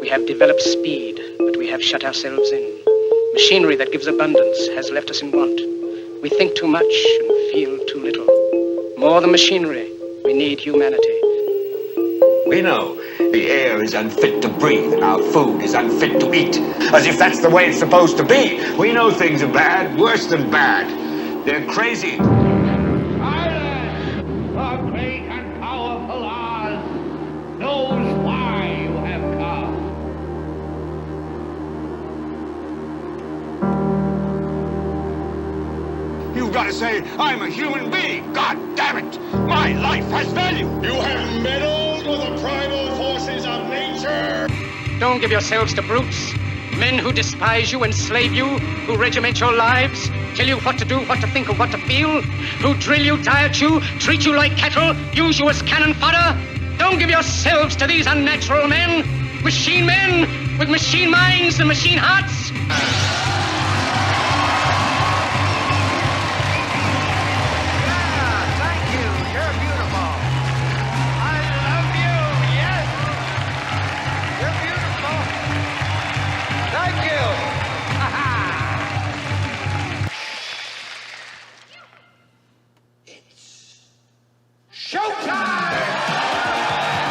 We have developed speed, but we have shut ourselves in. Machinery that gives abundance has left us in want. We think too much and feel too little. More than machinery, we need humanity. We know the air is unfit to breathe and our food is unfit to eat. As if that's the way it's supposed to be. We know things are bad, worse than bad. They're crazy. Silence! The great and powerful Oz knows why you have come. You've got to say, I'm a human being. God damn it. My life has value. You have meddled with the primal forces of nature. Don't give yourselves to brutes. Men who despise you, enslave you, who regiment your lives, tell you what to do, what to think, or what to feel, who drill you, diet you, treat you like cattle, use you as cannon fodder. Don't give yourselves to these unnatural men with machine minds and machine hearts.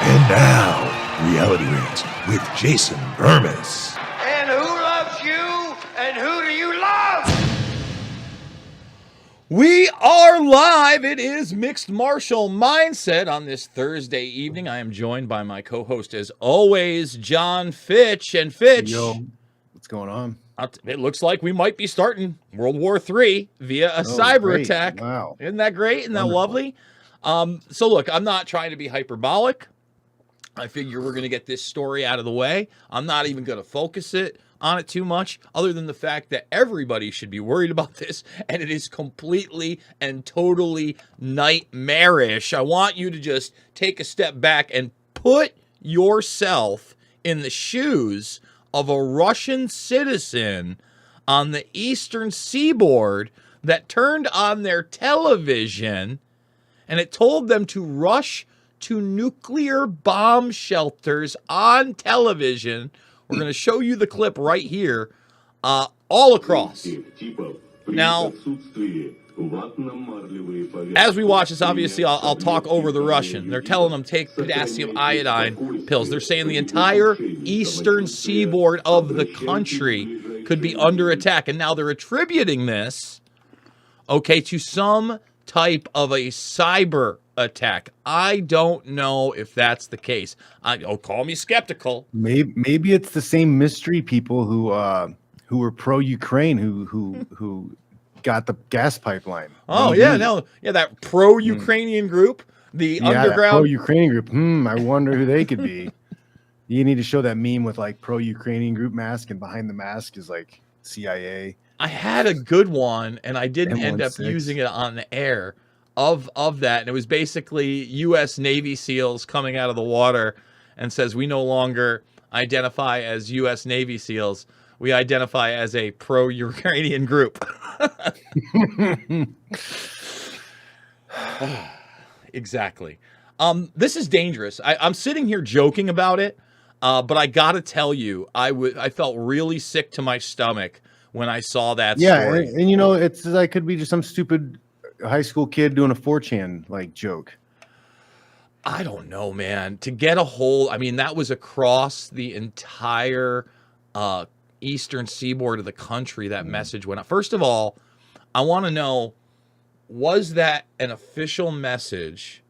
And now, Reality Rants with Jason Bermas. And who loves you? And who do you love? We are live. It is Mixed Martial Mindset on this Thursday evening. I am joined by my co-host, as always, John Fitch. And Fitch, yo, what's going on? It looks like we might be starting World War III via a cyber attack. Wow. Isn't that great? Isn't that lovely? So look, I'm not trying to be hyperbolic. I figure we're going to get this story out of the way. I'm not even going to focus on it too much, other than the fact that everybody should be worried about this, and it is completely and totally nightmarish. I want you to just take a step back and put yourself in the shoes of a Russian citizen on the eastern seaboard that turned on their television and it told them to rush to nuclear bomb shelters on television. We're going to show you the clip right here, all across. Now, as we watch this, obviously, I'll talk over the Russian. They're telling them take potassium iodine pills. They're saying the entire eastern seaboard of the country could be under attack. And now they're attributing this, to some type of a cyber attack. I don't know if that's the case. Call me skeptical. Maybe it's the same mystery people who were pro-Ukraine who got the gas pipeline. Oh, that pro-Ukrainian group, the underground pro-Ukrainian group. I wonder who they could be. You need to show that meme with like pro-Ukrainian group mask, and behind the mask is like CIA. I had a good one, and I didn't M16. end up using it on the air of that. And it was basically U.S. Navy SEALs coming out of the water and says, we no longer identify as U.S. Navy SEALs. We identify as a pro-Ukrainian group. Exactly. This is dangerous. I'm sitting here joking about it, but I got to tell you, I felt really sick to my stomach when I saw that story. And it's like could be just some stupid high school kid doing a 4chan like joke. I don't know, man. To get a hold, that was across the entire eastern seaboard of the country that message went out. First of all, I want to know, was that an official message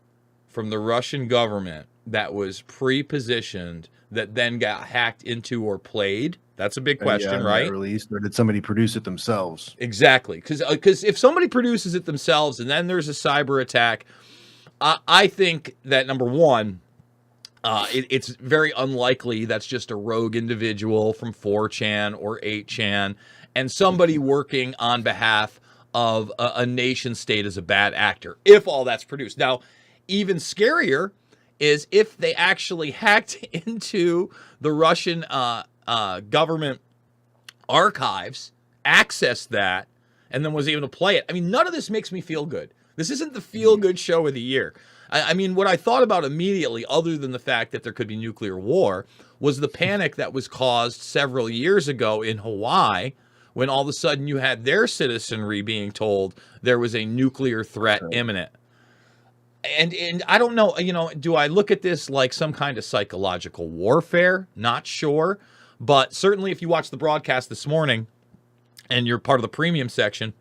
from the Russian government that was pre-positioned that then got hacked into or played? That's a big question, right? Released, or did somebody produce it themselves? Exactly, because if somebody produces it themselves and then there's a cyber attack, I think that number one, it's very unlikely that's just a rogue individual from 4chan or 8chan and somebody working on behalf of a nation state as a bad actor, if all that's produced. Now, even scarier is if they actually hacked into the Russian government archives, accessed that, and then was able to play it. None of this makes me feel good. This isn't the feel-good show of the year. What I thought about immediately, other than the fact that there could be nuclear war, was the panic that was caused several years ago in Hawaii when all of a sudden you had their citizenry being told there was a nuclear threat imminent. And I don't know, do I look at this like some kind of psychological warfare? Not sure. But certainly if you watch the broadcast this morning and you're part of the premium section,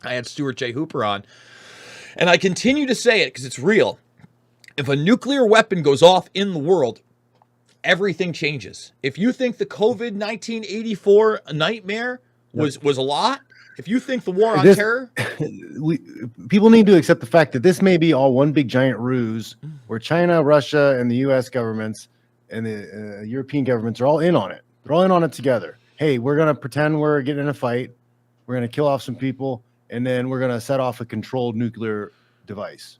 I had Stuart J. Hooper on. And I continue to say it because it's real. If a nuclear weapon goes off in the world, everything changes. If you think the COVID 1984 nightmare was a lot, if you think the war on terror, people need to accept the fact that this may be all one big giant ruse where China, Russia, and the U.S. governments and the European governments are all in on it. They're all in on it together. Hey, we're going to pretend we're getting in a fight. We're going to kill off some people, and then we're going to set off a controlled nuclear device.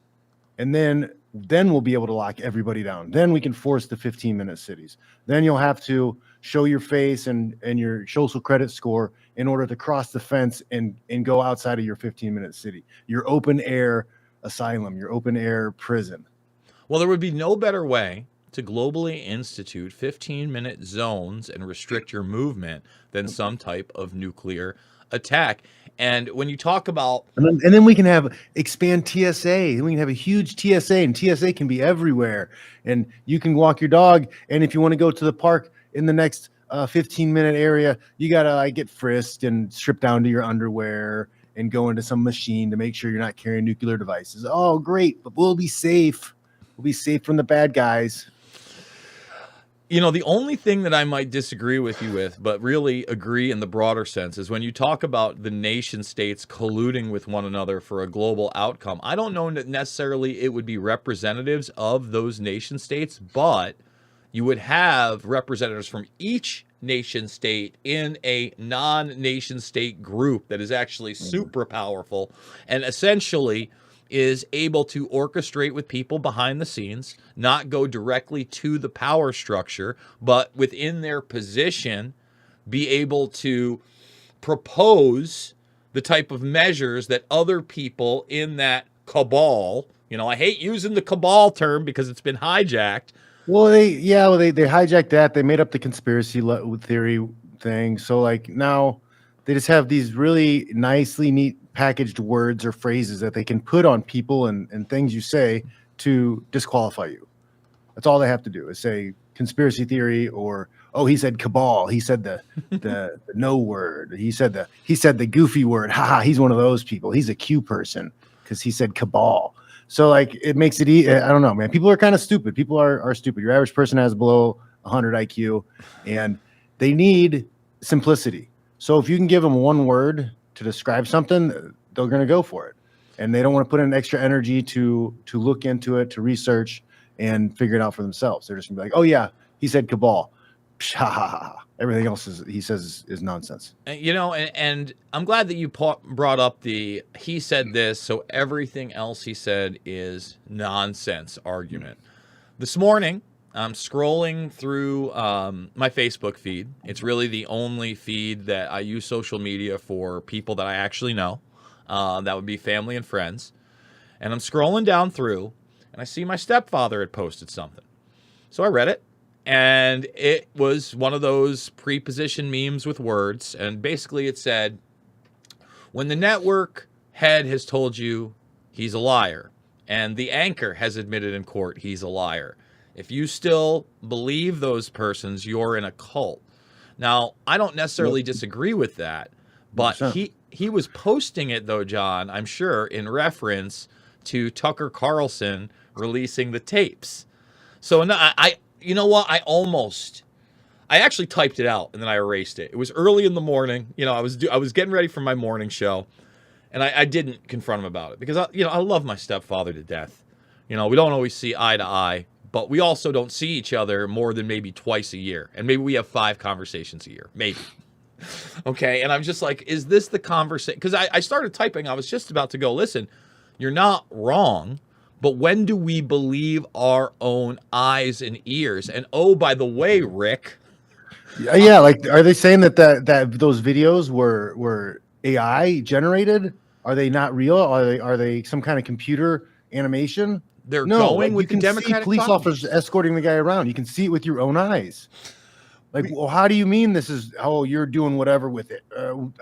And then we'll be able to lock everybody down. Then we can force the 15-minute cities. Then you'll have to show your face and your social credit score in order to cross the fence and go outside of your 15-minute city, your open air asylum, your open air prison. Well, there would be no better way to globally institute 15-minute zones and restrict your movement than some type of nuclear attack. And when you talk about, and then we can expand TSA. We can have a huge TSA, and TSA can be everywhere. And you can walk your dog. And if you want to go to the park in the next 15-minute area, you gotta get frisked and strip down to your underwear and go into some machine to make sure you're not carrying nuclear devices. Oh, great! But we'll be safe. We'll be safe from the bad guys. The only thing that I might disagree with you with, but really agree in the broader sense, is when you talk about the nation states colluding with one another for a global outcome. I don't know that necessarily it would be representatives of those nation states, but you would have representatives from each nation state in a non-nation state group that is actually super powerful and essentially is able to orchestrate with people behind the scenes, not go directly to the power structure, but within their position, be able to propose the type of measures that other people in that cabal, I hate using the cabal term because it's been hijacked. Well, they hijacked that. They made up the conspiracy theory thing. So now they just have these really nicely neat packaged words or phrases that they can put on people and things you say to disqualify you. That's all they have to do is say conspiracy theory or, oh, he said cabal. He said the no word. He said the goofy word. Ha, he's one of those people. He's a Q person because he said cabal. So it makes it I don't know, man. People are kind of stupid. People are stupid. Your average person has below 100 IQ and they need simplicity. So if you can give them one word to describe something, they're going to go for it. And they don't want to put in extra energy to look into it, to research and figure it out for themselves. They're just going to be like, oh yeah, he said cabal. Everything else he says is nonsense. And I'm glad that you brought up he said this, so everything else he said is nonsense argument. This morning, I'm scrolling through my Facebook feed. It's really the only feed that I use social media for people that I actually know. That would be family and friends. And I'm scrolling down through, and I see my stepfather had posted something. So I read it, and it was one of those pre-positioned memes with words. And basically it said, when the network head has told you he's a liar, and the anchor has admitted in court he's a liar, if you still believe those persons, you're in a cult. Now, I don't necessarily disagree with that, but he was posting it, though, John, I'm sure, in reference to Tucker Carlson releasing the tapes. So you know what? I actually typed it out and then I erased it. It was early in the morning. I was getting ready for my morning show, and I didn't confront him about it because I love my stepfather to death. We don't always see eye to eye. But we also don't see each other more than maybe twice a year. And maybe we have 5 conversations a year. Maybe. Okay. And I'm just like, is this the conversation? Because I started typing. I was just about to go, listen, you're not wrong. But when do we believe our own eyes and ears? And oh, by the way, Rick. Yeah. Are they saying that those videos were AI generated? Are they not real? Are they some kind of computer animation? they're No, going with you the can see Democratic police caucus. officers escorting the guy around. You can see it with your own eyes. Like, well, how do you mean this is? Oh, you're doing whatever with it.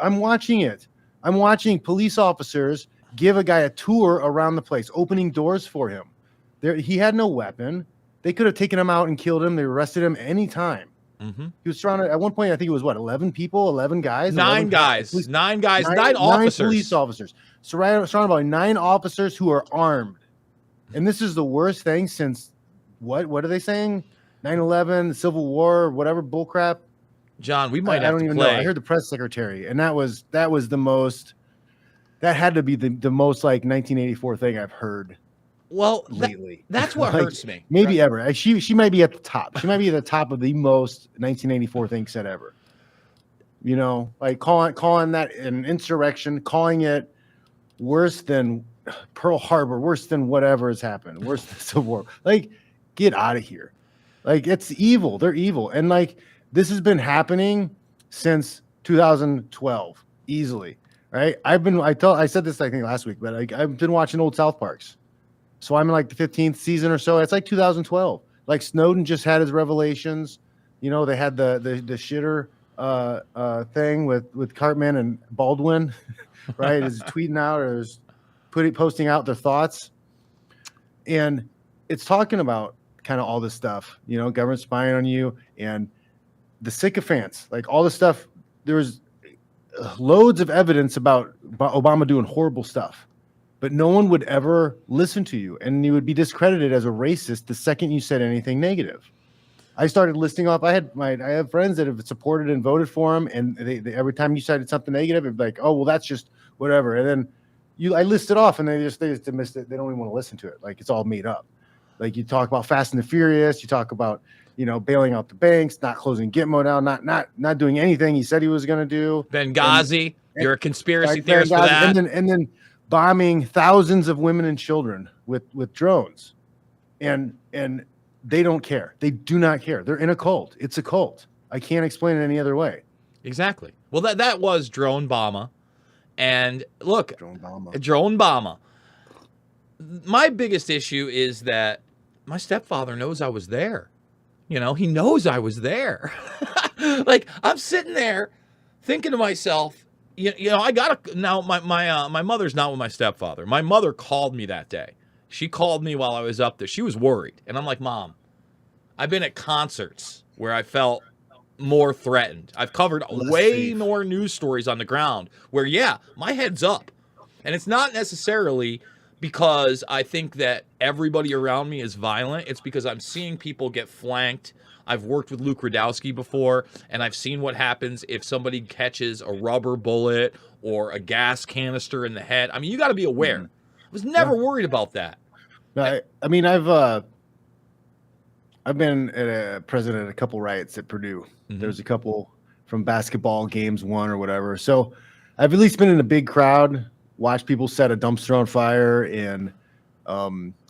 I'm watching it. I'm watching police officers give a guy a tour around the place, opening doors for him. He had no weapon. They could have taken him out and killed him. They arrested him anytime. Mm-hmm. He was surrounded at one point. I think it was what, 11 people, 11 guys, Nine 11 guys, police- nine officers. 9 police officers surrounded by 9 officers who are armed. And this is the worst thing since what? What are they saying? 9/11, the Civil War, whatever bullcrap. John, we might I have don't to even play. know. I heard the press secretary, and that was the most. That had to be the most like 1984 thing I've heard Well, lately. that's what Like, hurts me. Maybe ever. She might be at the top. She might be at the top of the most 1984 thing said ever. You know, like calling that an insurrection, calling it worse than Pearl Harbor, worse than whatever has happened, worse than Civil War. Like, get out of here. Like, it's evil. They're evil. And like, this has been happening since 2012, easily. Right? I said this I think last week, but I've been watching old South Parks. So I'm in like the 15th season or so. It's like 2012. Like, Snowden just had his revelations. You know, they had the shitter thing with Cartman and Baldwin, right? Is tweeting out or is posting out their thoughts. And it's talking about kind of all this stuff, you know, government spying on you and the sycophants, like all this stuff. There was loads of evidence about Obama doing horrible stuff, but no one would ever listen to you, and you would be discredited as a racist the second you said anything negative. I started listing off. I have friends that have supported and voted for him, and they every time you cited something negative, it'd be like, oh well, that's just whatever. And then I listed off, and they just dismissed it. They don't even want to listen to it. Like, it's all made up. Like, you talk about Fast and the Furious, you talk about, you know, bailing out the banks, not closing Gitmo down, not doing anything he said he was going to do. Benghazi, you're a conspiracy theorist for that. And then bombing thousands of women and children with drones, and they don't care. They do not care. They're in a cult. It's a cult. I can't explain it any other way. Exactly. Well, that was Drone Bomber. And look, Drone Bomber. My biggest issue is that my stepfather knows I was there. You know, he knows I was there. Like, I'm sitting there thinking to myself, you know, I gotta now. My mother's not with my stepfather. My mother called me that day. She called me while I was up there. She was worried, and I'm like, Mom, I've been at concerts where I felt more threatened. I've covered way more news stories on the ground where, yeah, my head's up, and it's not necessarily because I think that everybody around me is violent. It's because I'm seeing people get flanked. I've worked with Luke Radowski before, and I've seen what happens if somebody catches a rubber bullet or a gas canister in the head. I mean, you got to be aware. I was never worried about that. No, I mean, I've been president at a couple riots at Purdue. Mm-hmm. There's a couple from basketball games, one or whatever. So I've at least been in a big crowd, watched people set a dumpster on fire and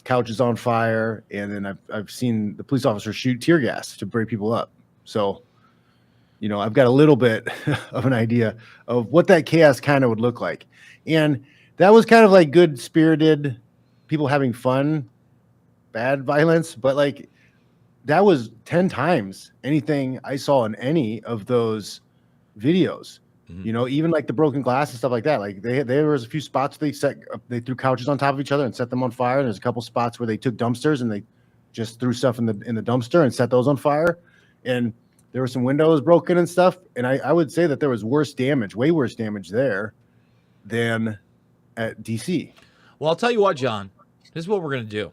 couches on fire, and then I've seen the police officers shoot tear gas to break people up. So, you know, I've got a little bit of an idea of what that chaos kind of would look like. And that was kind of like good spirited people having fun, bad violence, but like that was 10 times anything I saw in any of those videos. You know, even like the broken glass and stuff like that. Like there was a few spots they threw couches on top of each other and set them on fire. There's a couple spots where they took dumpsters and they just threw stuff in the dumpster and set those on fire. And there were some windows broken and stuff. And I would say that there was way worse damage there than at DC. Well, I'll tell you what, John. This is what we're gonna do.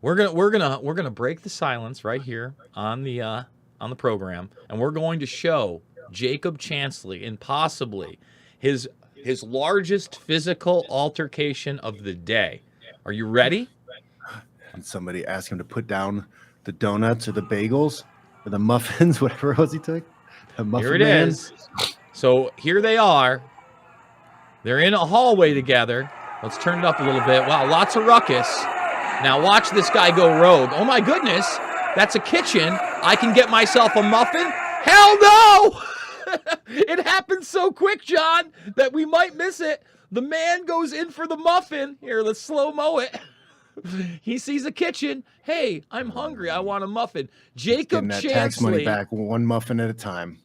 We're gonna break the silence right here on the program, and we're going to show Jacob Chansley in possibly his largest physical altercation of the day. Are you ready? And somebody asked him to put down the donuts or the bagels or the muffins, whatever it was he took. Here it is. So here they are. They're in a hallway together. Let's turn it up a little bit. Wow, lots of ruckus. Now watch this guy go rogue. Oh my goodness, that's a kitchen. I can get myself a muffin? Hell no! It happens so quick, John, that we might miss it. The man goes in for the muffin. Here, let's slow-mo it. He sees a kitchen. Hey, I'm hungry. I want a muffin. Jacob Getting that tax money Chansley back one muffin at a time.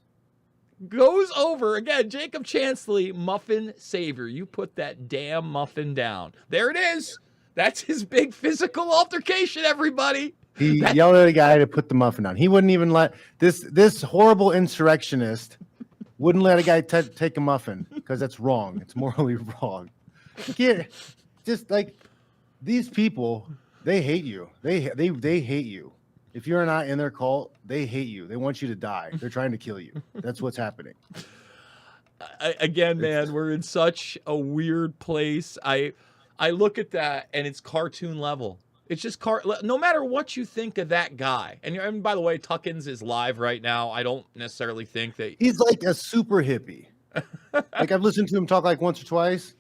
goes over again. Jacob Chansley, muffin savior. You put that damn muffin down. There it is. That's his big physical altercation, everybody. He yelled at a guy to put the muffin down. He wouldn't even let this horrible insurrectionist wouldn't let a guy take a muffin because that's wrong. It's morally wrong. Just like these people, they hate you. They hate you. If you're not in their cult, they hate you. They want you to die. They're trying to kill you. That's what's happening. Again, man, we're in such a weird place. I look at that and it's cartoon level. It's just no matter what you think of that guy. And by the way, Tuckins is live right now. I don't necessarily think that he's like a super hippie. Like I've listened to him talk like once or twice.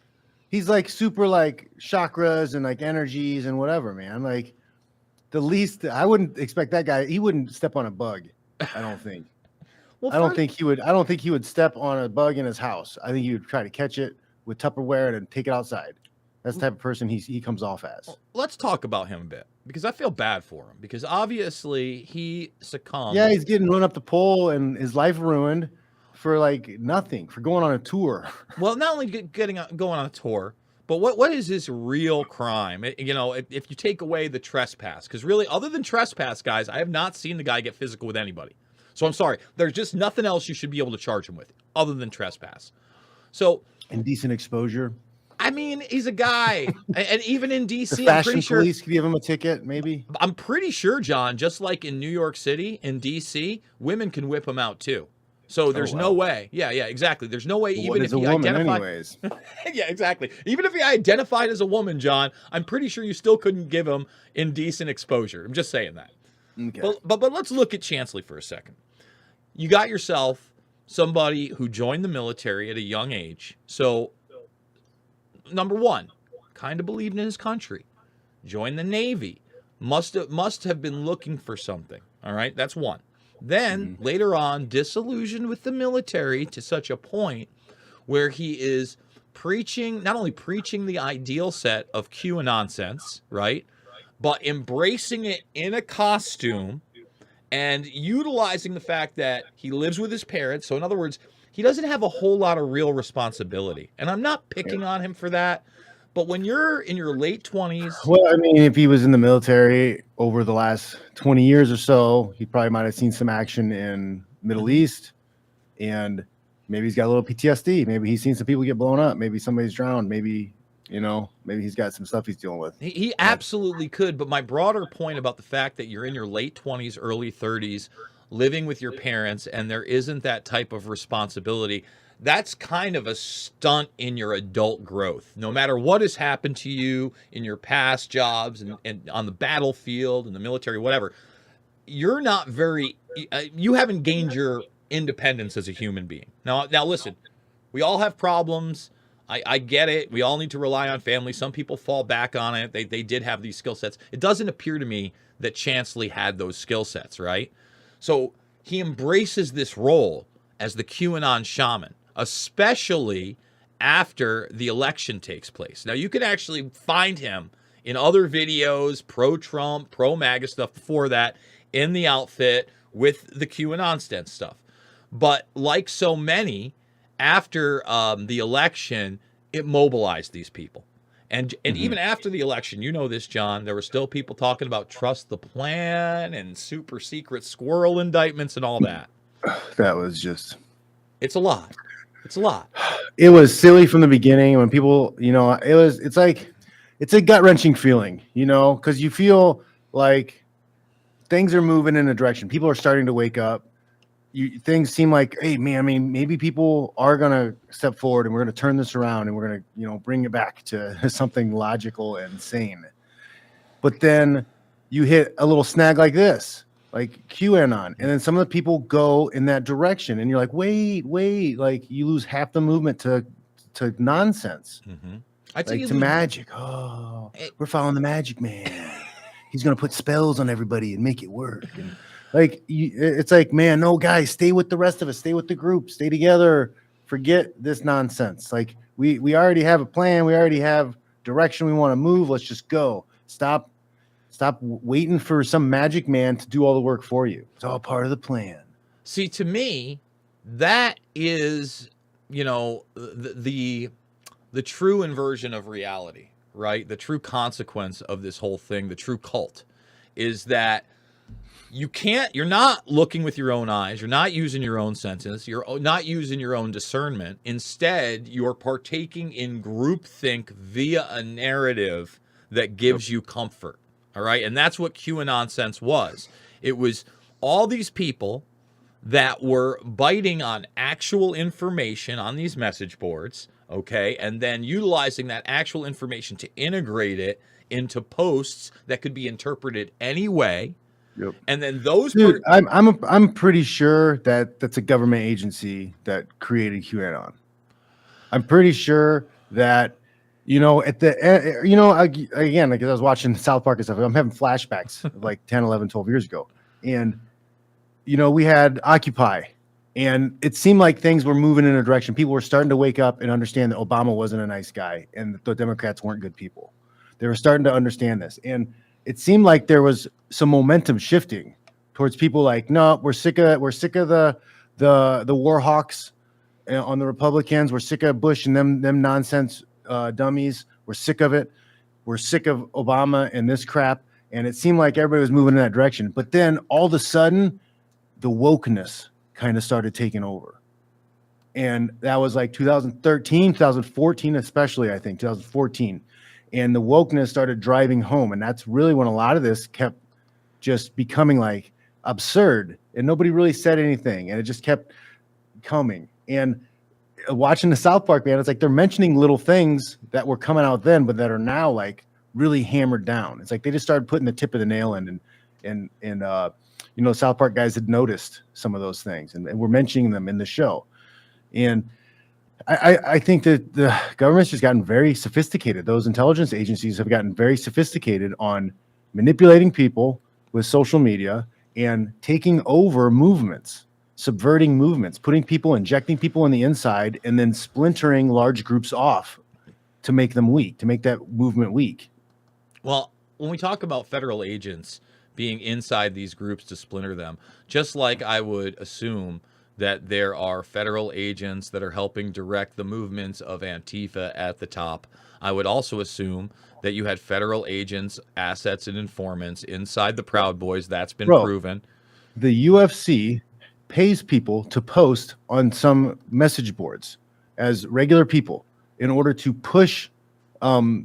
He's like super like chakras and like energies and whatever, man. Like the least I wouldn't expect that guy. He wouldn't step on a bug. I don't think. I don't think he would step on a bug in his house. I think he would try to catch it with Tupperware and then take it outside. That's the type of person he comes off as. Let's talk about him a bit because I feel bad for him because obviously he succumbed. Yeah, he's getting run up the pole and his life ruined for like nothing, for going on a tour. Well, not only going on a tour, but what is his real crime? If you take away the trespass, because really, other than trespass, guys, I have not seen the guy get physical with anybody. So I'm sorry. There's just nothing else you should be able to charge him with other than trespass. So indecent exposure. I mean, he's a guy, and even in DC, the fashion I'm pretty police sure, could give him a ticket, maybe. I'm pretty sure, John, just like in New York City, in DC, women can whip him out too. So there's no way. Yeah, exactly. There's no way, even if he identified. Anyways. Yeah, exactly. Even if he identified as a woman, John, I'm pretty sure you still couldn't give him indecent exposure. I'm just saying that. Okay. But let's look at Chansley for a second. You got yourself somebody who joined the military at a young age. So, number one, kind of believed in his country. Joined the Navy. Must have been looking for something. All right, that's one. Then later on, disillusioned with the military to such a point where he is not only preaching the ideal set of QAnon nonsense, right, but embracing it in a costume and utilizing the fact that he lives with his parents. So in other words, he doesn't have a whole lot of real responsibility. And I'm not picking on him for that. But when you're in your late 20s. Well, I mean, if he was in the military over the last 20 years or so, he probably might have seen some action in Middle East. And maybe he's got a little PTSD. Maybe he's seen some people get blown up. Maybe somebody's drowned. Maybe, maybe he's got some stuff he's dealing with. He absolutely could. But my broader point about the fact that you're in your late 20s, early 30s, living with your parents, and there isn't that type of responsibility, that's kind of a stunt in your adult growth. No matter what has happened to you in your past jobs and on the battlefield, in the military, whatever, you haven't gained your independence as a human being. Now listen, we all have problems. I get it. We all need to rely on family. Some people fall back on it. They did have these skill sets. It doesn't appear to me that Chansley had those skill sets, right? So he embraces this role as the QAnon shaman, especially after the election takes place. Now, you can actually find him in other videos, pro-Trump, pro-MAGA stuff before that, in the outfit with the QAnon stuff. But like so many, after the election, it mobilized these people. And even after the election, you know this, John, there were still people talking about trust the plan and super secret squirrel indictments and all that. That was just... It's a lot. It's a lot. It was silly from the beginning when people, it's a gut-wrenching feeling, because you feel like things are moving in a direction. People are starting to wake up. Things seem like, hey, man, I mean, maybe people are going to step forward and we're going to turn this around and we're going to, bring it back to something logical and sane. But then you hit a little snag like this, like QAnon, and then some of the people go in that direction and you're like, wait, like you lose half the movement to nonsense. I'd say to magic. We're following the magic man. He's going to put spells on everybody and make it work. And it's like, man, no, guys, stay with the rest of us. Stay with the group. Stay together. Forget this nonsense. Like we already have a plan. We already have direction we want to move. Let's just go. Stop waiting for some magic man to do all the work for you. It's all part of the plan. See, to me, that is, the true inversion of reality, right? The true consequence of this whole thing, the true cult, is that you're not looking with your own eyes. You're not using your own senses. You're not using your own discernment. Instead, you're partaking in groupthink via a narrative that gives you comfort. All right. And that's what QAnon sense was. It was all these people that were biting on actual information on these message boards. Okay. And then utilizing that actual information to integrate it into posts that could be interpreted any way. Yep. And then those Dude, I'm pretty sure that that's a government agency that created QAnon. I'm pretty sure that, at the again, like, I was watching South Park and stuff, I'm having flashbacks of like 10, 11, 12 years ago. And, we had Occupy, and it seemed like things were moving in a direction. People were starting to wake up and understand that Obama wasn't a nice guy and the Democrats weren't good people. They were starting to understand this. And it seemed like there was some momentum shifting towards people like, no, we're sick of the war hawks on the Republicans. We're sick of Bush and them nonsense dummies. We're sick of it. We're sick of Obama and this crap. And it seemed like everybody was moving in that direction. But then all of a sudden, the wokeness kind of started taking over. And that was like 2013, 2014, especially, I think, 2014. And the wokeness started driving home. And that's really when a lot of this kept just becoming like absurd. And nobody really said anything. And it just kept coming. And watching the South Park, man, it's like they're mentioning little things that were coming out then, but that are now like really hammered down. It's like they just started putting the tip of the nail in. And South Park guys had noticed some of those things. And we're mentioning them in the show. And I think that the government's just gotten very sophisticated. Those intelligence agencies have gotten very sophisticated on manipulating people with social media and taking over movements, subverting movements, injecting people on the inside, and then splintering large groups off to make them weak, to make that movement weak. Well, when we talk about federal agents being inside these groups to splinter them, just like I would assume that there are federal agents that are helping direct the movements of Antifa at the top, I would also assume that you had federal agents, assets, and informants inside the Proud Boys. That's been proven. The UFC pays people to post on some message boards as regular people in order to push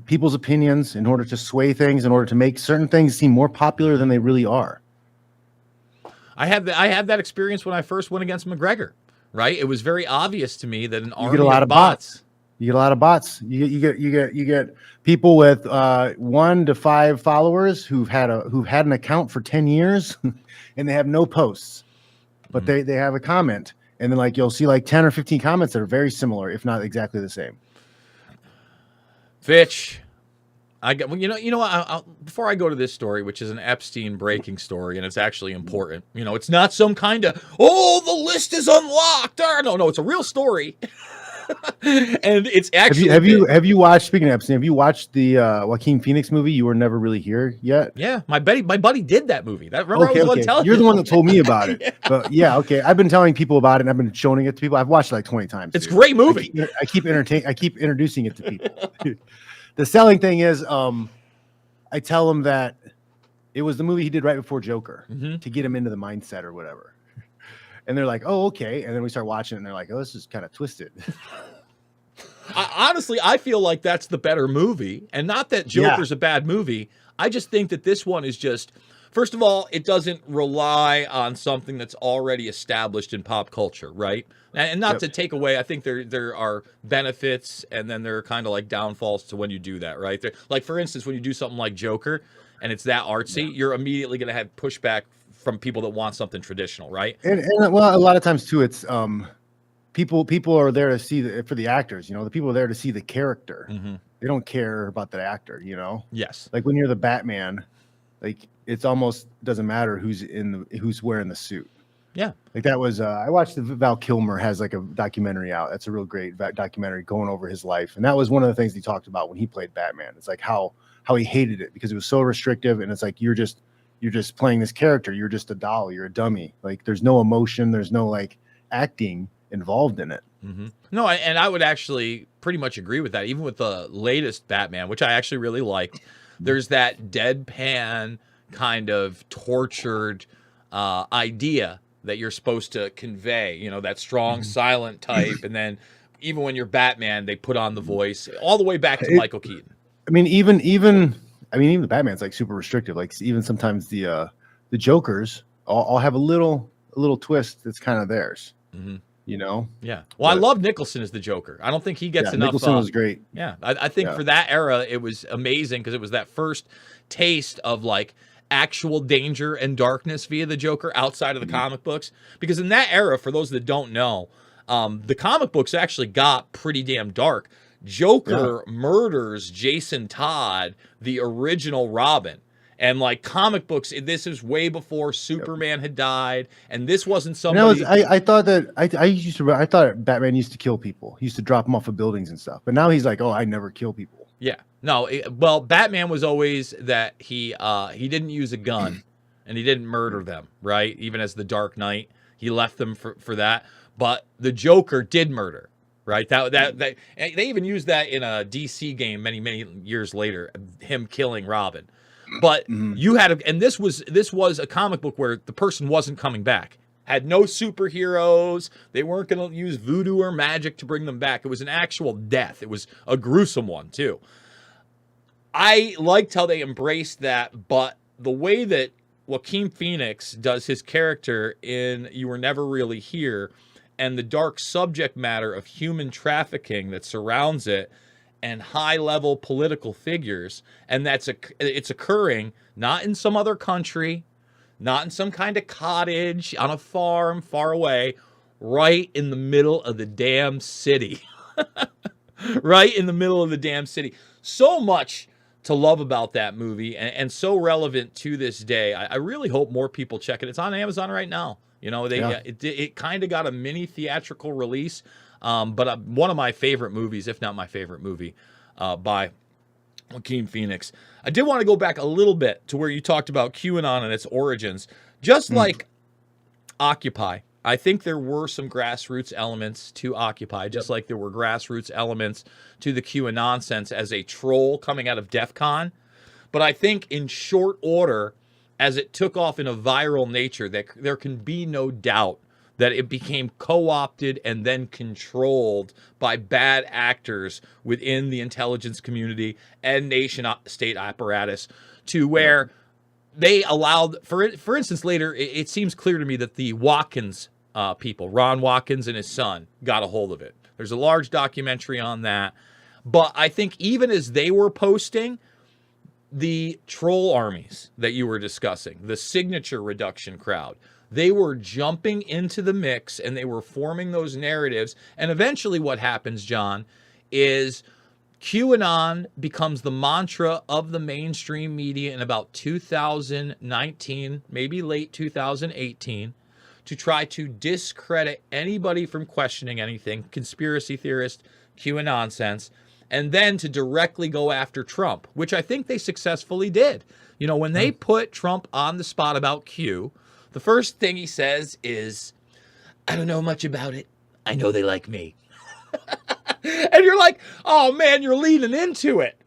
people's opinions, in order to sway things, in order to make certain things seem more popular than they really are. I had that experience when I first went against McGregor, right? It was very obvious to me that You get a lot of bots. You get a lot of bots. You get people with 1 to 5 followers who've had an account for 10 years and they have no posts, but they have a comment, and then like you'll see like 10 or 15 comments that are very similar, if not exactly the same. Fitch, before I go to this story, which is an Epstein breaking story, and it's actually important. It's not some kind of, the list is unlocked. No, it's a real story. And it's actually have you watched, speaking of Epstein, have you watched the Joaquin Phoenix movie You Were Never Really Here Yet? Yeah, my buddy did that movie. I was the one telling You're the one that told me about it. Yeah. But yeah, okay. I've been telling people about it, and I've been showing it to people. I've watched it like 20 times. It's a great movie. I keep introducing it to people. The selling thing is, I tell them that it was the movie he did right before Joker to get him into the mindset or whatever. And they're like, oh, okay. And then we start watching it, and they're like, oh, this is kind of twisted. Honestly, I feel like that's the better movie. And not that Joker's a bad movie. I just think that this one is just, first of all, it doesn't rely on something that's already established in pop culture, right? And not to take away, I think there are benefits, and then there are kind of like downfalls to when you do that, right? Like, for instance, when you do something like Joker, and it's that artsy, you're immediately going to have pushback from people that want something traditional, right? And well, a lot of times too, it's people are there to see for the actors. The people are there to see the character. They don't care about the actor. Yes. Like when you're the Batman, like it's almost doesn't matter who's wearing the suit. Yeah. Like that was I watched Val Kilmer has like a documentary out. That's a real great documentary going over his life, and that was one of the things he talked about when he played Batman. It's like how he hated it because it was so restrictive, and it's like you're just playing this character. You're just a doll. You're a dummy. Like there's no emotion. There's no like acting involved in it. Mm-hmm. No, I would actually pretty much agree with that. Even with the latest Batman, which I actually really liked, there's that deadpan kind of tortured idea that you're supposed to convey, you know, that strong silent type. And then even when you're Batman, they put on the voice all the way back to Michael Keaton. I mean, even the Batman's like super restrictive. Like even sometimes the Jokers all have a little twist that's kind of theirs. Mm-hmm. You know? Yeah. Well, I love Nicholson as the Joker. I don't think he gets enough. Nicholson was great. Yeah. I think for that era, it was amazing because it was that first taste of like actual danger and darkness via the Joker outside of the comic books. Because in that era, for those that don't know, the comic books actually got pretty damn dark. Joker murders Jason Todd, the original Robin. And like comic books, this is way before Superman had died, and this wasn't somebody. I thought that I thought Batman used to kill people. He used to drop them off of buildings and stuff. But now he's like, oh, I never kill people. Yeah, no. Well, Batman was always that he didn't use a gun, and he didn't murder them. Right, even as the Dark Knight, he left them for that. But the Joker did murder. Right, that they even used that in a DC game many years later. Him killing Robin. But you had and this was a comic book where the person wasn't coming back. Had no superheroes. They weren't going to use voodoo or magic to bring them back. It was an actual death. It was a gruesome one too. I liked how they embraced that, but the way that Joaquin Phoenix does his character in You Were Never Really Here and the dark subject matter of human trafficking that surrounds it and high-level political figures, and it's occurring not in some other country, not in some kind of cottage on a farm far away, right in the middle of the damn city. Right in the middle of the damn city. So much to love about that movie, and so relevant to this day. I really hope more people check it. It's on Amazon right now. You know, it kind of got a mini theatrical release. But one of my favorite movies, if not my favorite movie, by Joaquin Phoenix. I did want to go back a little bit to where you talked about QAnon and its origins. Just like Occupy, I think there were some grassroots elements to Occupy, just like there were grassroots elements to the QAnon sense as a troll coming out of DEF CON. But I think in short order, as it took off in a viral nature, that there can be no doubt that it became co-opted and then controlled by bad actors within the intelligence community and nation-state apparatus to where they allowed, for instance, later, it seems clear to me that the Watkins people, Ron Watkins and his son, got a hold of it. There's a large documentary on that. But I think even as they were posting, the troll armies that you were discussing, the signature reduction crowd, they were jumping into the mix and they were forming those narratives. And eventually what happens, John, is QAnon becomes the mantra of the mainstream media in about 2019, maybe late 2018, to try to discredit anybody from questioning anything, conspiracy theorist, QAnon sense, and then to directly go after Trump, which I think they successfully did. You know, when they put Trump on the spot about Q, the first thing he says is, I don't know much about it. I know they like me. And you're like, oh man, you're leaning into it.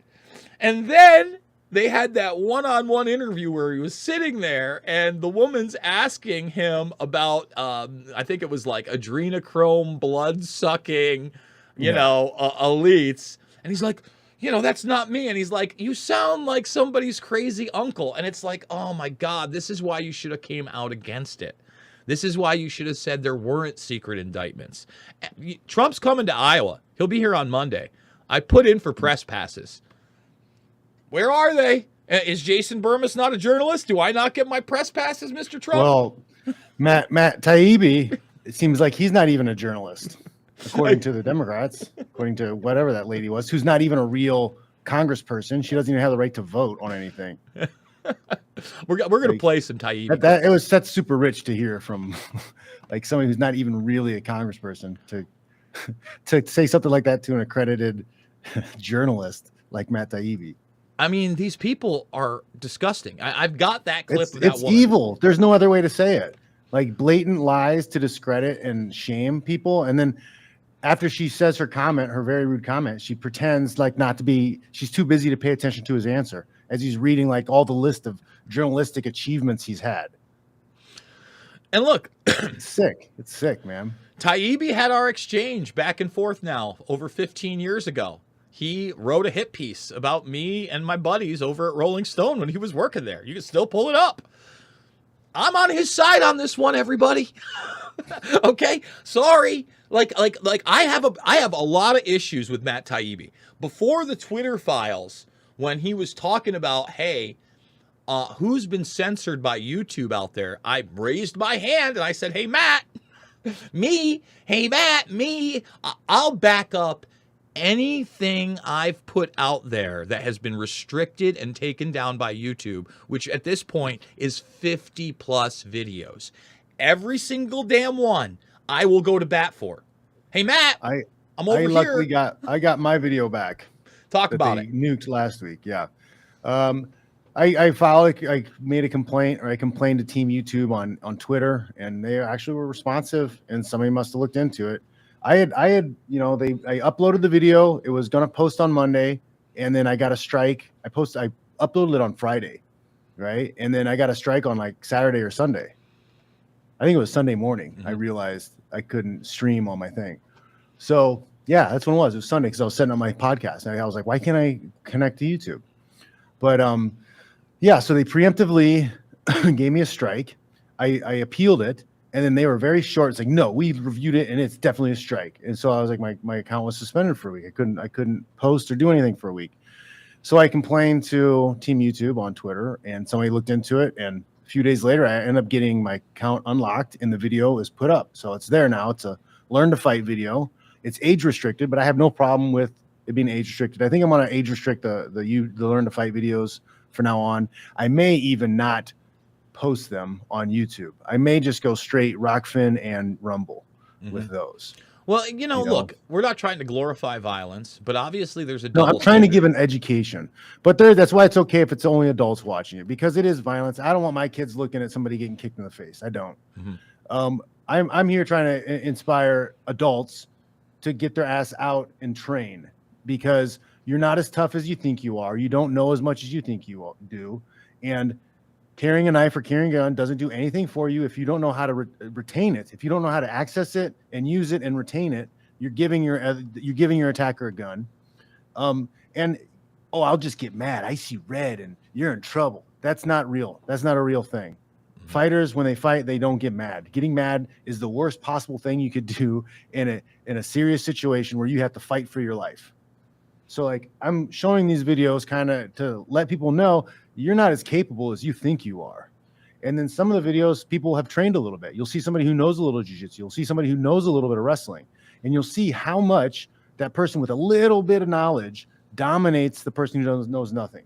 And then they had that one-on-one interview where he was sitting there and the woman's asking him about, I think it was like adrenochrome, blood-sucking, elites. And he's like, that's not me. And he's like, you sound like somebody's crazy uncle. And it's like, oh my God, this is why you should have came out against it. This is why you should have said there weren't secret indictments. Trump's coming to Iowa. He'll be here on Monday. I put in for press passes. Where are they? Is Jason Bermas not a journalist? Do I not get my press passes, Mr. Trump? Well, Matt Taibbi, it seems like he's not even a journalist. According to the Democrats, according to whatever that lady was, who's not even a real congressperson. She doesn't even have the right to vote on anything. We're gonna Like, play some Taibbi. That's super rich to hear from like somebody who's not even really a congressperson to say something like that to an accredited journalist like Matt Taibbi. I mean, these people are disgusting. I've got that clip of that It's woman. evil. There's no other way to say it. Like blatant lies to discredit and shame people. And then after she says her comment, her very rude comment, she pretends like not to be, she's too busy to pay attention to his answer as he's reading like all the list of journalistic achievements he's had. And look, It's sick. It's sick, man. Taibbi had our exchange back and forth now over 15 years ago. He wrote a hit piece about me and my buddies over at Rolling Stone when he was working there. You can still pull it up. I'm on his side on this one, everybody. Okay, sorry. Like I have a lot of issues with Matt Taibbi. Before the Twitter files, when he was talking about, hey, who's been censored by YouTube out there, I raised my hand and I said, hey, Matt, me, hey, Matt, me, I'll back up anything I've put out there that has been restricted and taken down by YouTube, which at this point is 50 plus videos. Every single damn one I will go to bat for. Hey, Matt, I'm over I here. luckily got my video back. Talk that about they it. nuked last week. Yeah. I made a complaint, or I complained to Team YouTube on Twitter, and they actually were responsive, and somebody must have looked into it. I had, I uploaded the video. It was going to post on Monday, and then I got a strike. I uploaded it on Friday, right? And then I got a strike on like Saturday or Sunday. I think it was Sunday morning. Mm-hmm. I realized I couldn't stream on my thing. So yeah, that's when it was. It was Sunday because I was setting up my podcast. And I was like, why can't I connect to YouTube? But yeah, so they preemptively gave me a strike. I appealed it, and then they were very short. It's like, no, we reviewed it, and it's definitely a strike. And so I was like, my account was suspended for a week. I couldn't post or do anything for a week. So I complained to Team YouTube on Twitter, and somebody looked into it. And a few days later, I ended up getting my account unlocked, and the video is put up. So it's there now. It's a Learn to Fight video. It's age restricted, but I have no problem with it being age restricted. I think I'm going to age restrict the Learn to Fight videos for now on. I may even not post them on YouTube. I may just go straight Rockfin and Rumble with those. Well, look, we're not trying to glorify violence, but obviously there's a No, double I'm trying to standard. give an education, but that's why it's okay if it's only adults watching it, because it is violence. I don't want my kids looking at somebody getting kicked in the face. I don't. I'm here trying to inspire adults to get their ass out and train, because you're not as tough as you think you are. You don't know as much as you think you do. And carrying a knife or carrying a gun doesn't do anything for you if you don't know how to retain it. If you don't know how to access it and use it and retain it, you're giving your attacker a gun. I'll just get mad. I see red and you're in trouble. That's not real. That's not a real thing. Fighters, when they fight, they don't get mad. Getting mad is the worst possible thing you could do in a serious situation where you have to fight for your life. So like, I'm showing these videos kind of to let people know you're not as capable as you think you are. And then some of the videos, people have trained a little bit. You'll see somebody who knows a little jiu-jitsu. You'll see somebody who knows a little bit of wrestling, and you'll see how much that person with a little bit of knowledge dominates the person who knows nothing.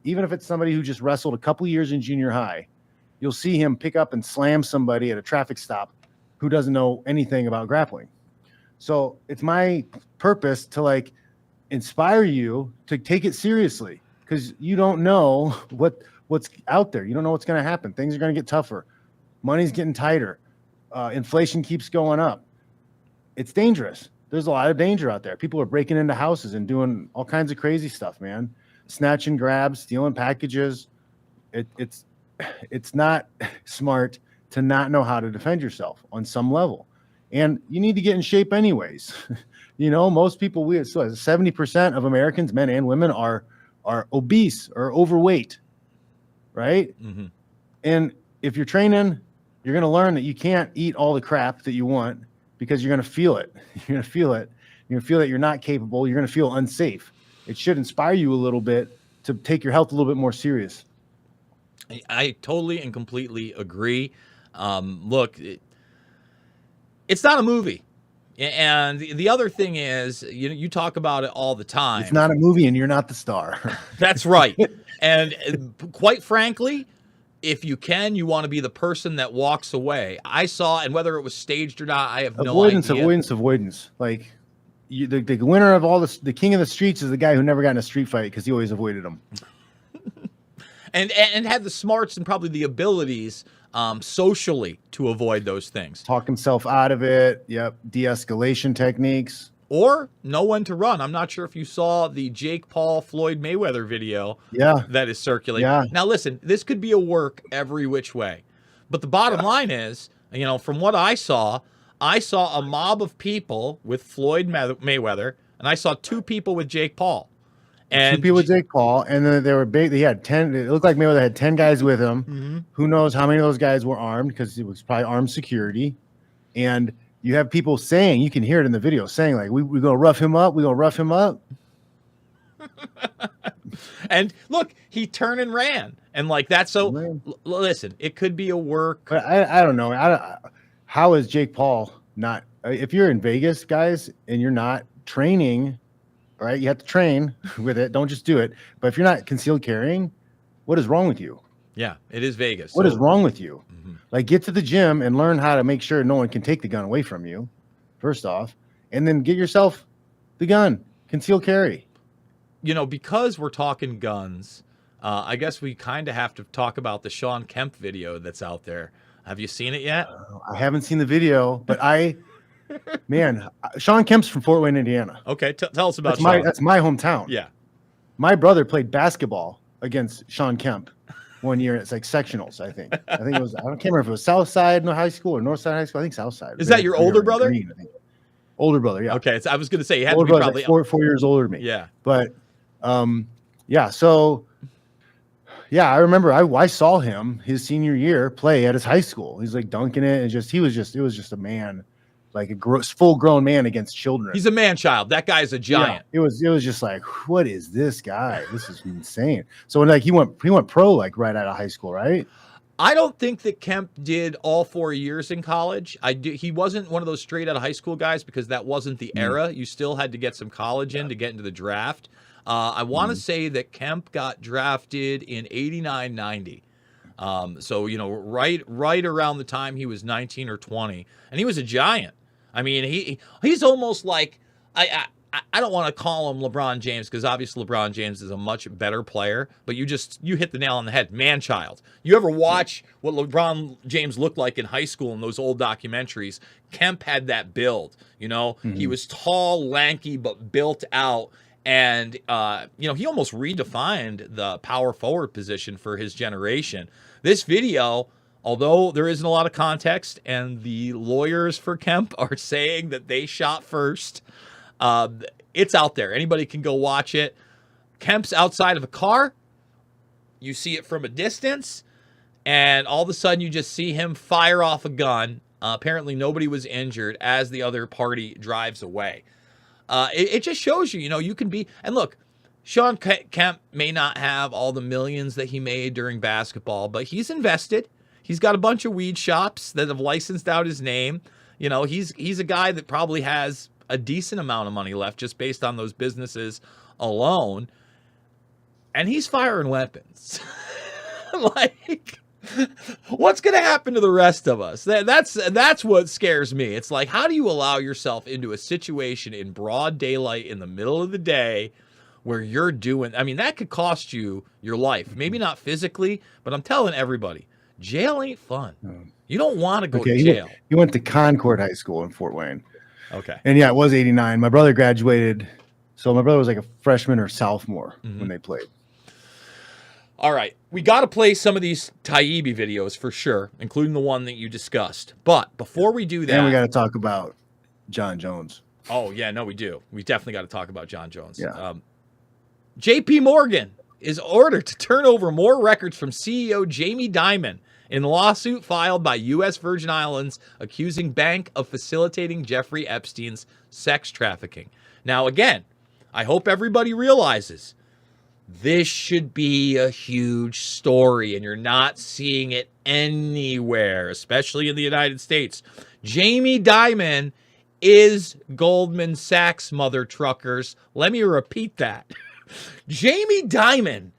Even if it's somebody who just wrestled a couple years in junior high, you'll see him pick up and slam somebody at a traffic stop who doesn't know anything about grappling. So it's my purpose to like inspire you to take it seriously, because you don't know what's out there. You don't know what's going to happen. Things are going to get tougher. Money's getting tighter. Inflation keeps going up. It's dangerous. There's a lot of danger out there. People are breaking into houses and doing all kinds of crazy stuff, man. Snatch and grabs, stealing packages. It's not smart to not know how to defend yourself on some level. And you need to get in shape anyways. Most people, 70% of Americans, men and women, are obese or overweight, right? Mm-hmm. And if you're training, you're going to learn that you can't eat all the crap that you want, because you're going to feel it. You're going to feel it. You're going to feel that you're not capable. You're going to feel unsafe. It should inspire you a little bit to take your health a little bit more serious. I totally and completely agree. Look, it's not a movie. And the other thing is, you talk about it all the time. It's not a movie, and you're not the star. That's right. And quite frankly, if you can, you want to be the person that walks away. I saw, and whether it was staged or not, I have no idea. Avoidance. Like the winner of all the king of the streets is the guy who never got in a street fight because he always avoided them. And had the smarts and probably the abilities socially to avoid those things. Talk himself out of it. Yep. De-escalation techniques. Or know when to run. I'm not sure if you saw the Jake Paul Floyd Mayweather video that is circulating. Yeah. Now, listen, this could be a work every which way. But the bottom line is, from what I saw a mob of people with Floyd Mayweather, and I saw 2 people with Jake Paul. And 2 people with Jake Paul, and then they were big. He had 10. It looked like Mayweather had 10 guys with him. Mm-hmm. Who knows how many of those guys were armed, because it was probably armed security. And you have people saying, you can hear it in the video, saying like, we're going to rough him up. We're going to rough him up. And look, he turned and ran. And like that. So listen, it could be a work. But I don't know. How is Jake Paul not, if you're in Vegas, guys, and you're not training, right? You have to train with it. Don't just do it. But if you're not concealed carrying, what is wrong with you? Yeah, it is Vegas. What is wrong with you? Mm-hmm. Like, get to the gym and learn how to make sure no one can take the gun away from you, first off, and then get yourself the gun, conceal carry. Because we're talking guns, I guess we kind of have to talk about the Sean Kemp video that's out there. Have you seen it yet? I haven't seen the video, but Sean Kemp's from Fort Wayne, Indiana. Okay, tell us about Sean. That's my hometown. Yeah. My brother played basketball against Sean Kemp one year. It's like sectionals, I think. I can't remember if it was South Side High School or North Side High School. I think South Side. Is that your older brother? Green, I think. Older brother, yeah. Okay, I was going to say, you had older to be brother, probably like 4 years older than me. Yeah. But, so, I remember I saw him his senior year play at his high school. He's like dunking it, and it was just a man, like a full-grown man against children. He's a man-child. That guy's a giant. Yeah, it was just like, what is this guy? This is insane. So like he went pro like right out of high school, right? I don't think that Kemp did all 4 years in college. He wasn't one of those straight out of high school guys, because that wasn't the era. You still had to get some college in to get into the draft. I want to say that Kemp got drafted in 89, 90. So, right around the time he was 19 or 20, and he was a giant. I mean, he's almost like, I don't want to call him LeBron James, because obviously LeBron James is a much better player, but you hit the nail on the head. Man-child. You ever watch what LeBron James looked like in high school in those old documentaries? Kemp had that build. He was tall, lanky, but built out. And, he almost redefined the power forward position for his generation. This video, although there isn't a lot of context, and the lawyers for Kemp are saying that they shot first, it's out there. Anybody can go watch it. Kemp's outside of a car. You see it from a distance, and all of a sudden you just see him fire off a gun. Apparently nobody was injured as the other party drives away. It just shows you, you can be, and look, Sean Kemp may not have all the millions that he made during basketball, but he's invested. He's got a bunch of weed shops that have licensed out his name. He's a guy that probably has a decent amount of money left just based on those businesses alone. And he's firing weapons. Like, what's going to happen to the rest of us? That's what scares me. It's like, how do you allow yourself into a situation in broad daylight in the middle of the day where you're doing, that could cost you your life. Maybe not physically, but I'm telling everybody, jail ain't fun. You don't want to go to jail. He went to Concord High School in Fort Wayne. Okay. And it was 89. My brother graduated. So my brother was like a freshman or sophomore when they played. All right. We got to play some of these Taibbi videos for sure, including the one that you discussed. But before we do that. And we got to talk about John Jones. Oh, yeah. No, we do. We definitely got to talk about John Jones. Yeah. JP Morgan is ordered to turn over more records from CEO Jamie Dimon in a lawsuit filed by U.S. Virgin Islands accusing bank of facilitating Jeffrey Epstein's sex trafficking. Now, again, I hope everybody realizes this should be a huge story, and you're not seeing it anywhere, especially in the United States. Jamie Dimon is Goldman Sachs, mother truckers. Let me repeat that. Jamie Dimon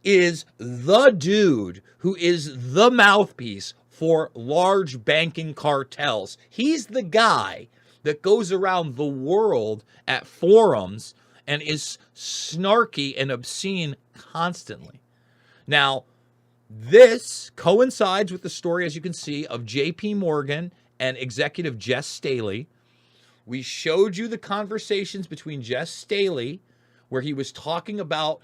is the dude who is the mouthpiece for large banking cartels. He's the guy that goes around the world at forums and is snarky and obscene constantly. Now, this coincides with the story, as you can see, of J.P. Morgan and executive Jess Staley. We showed you the conversations between Jess Staley, where he was talking about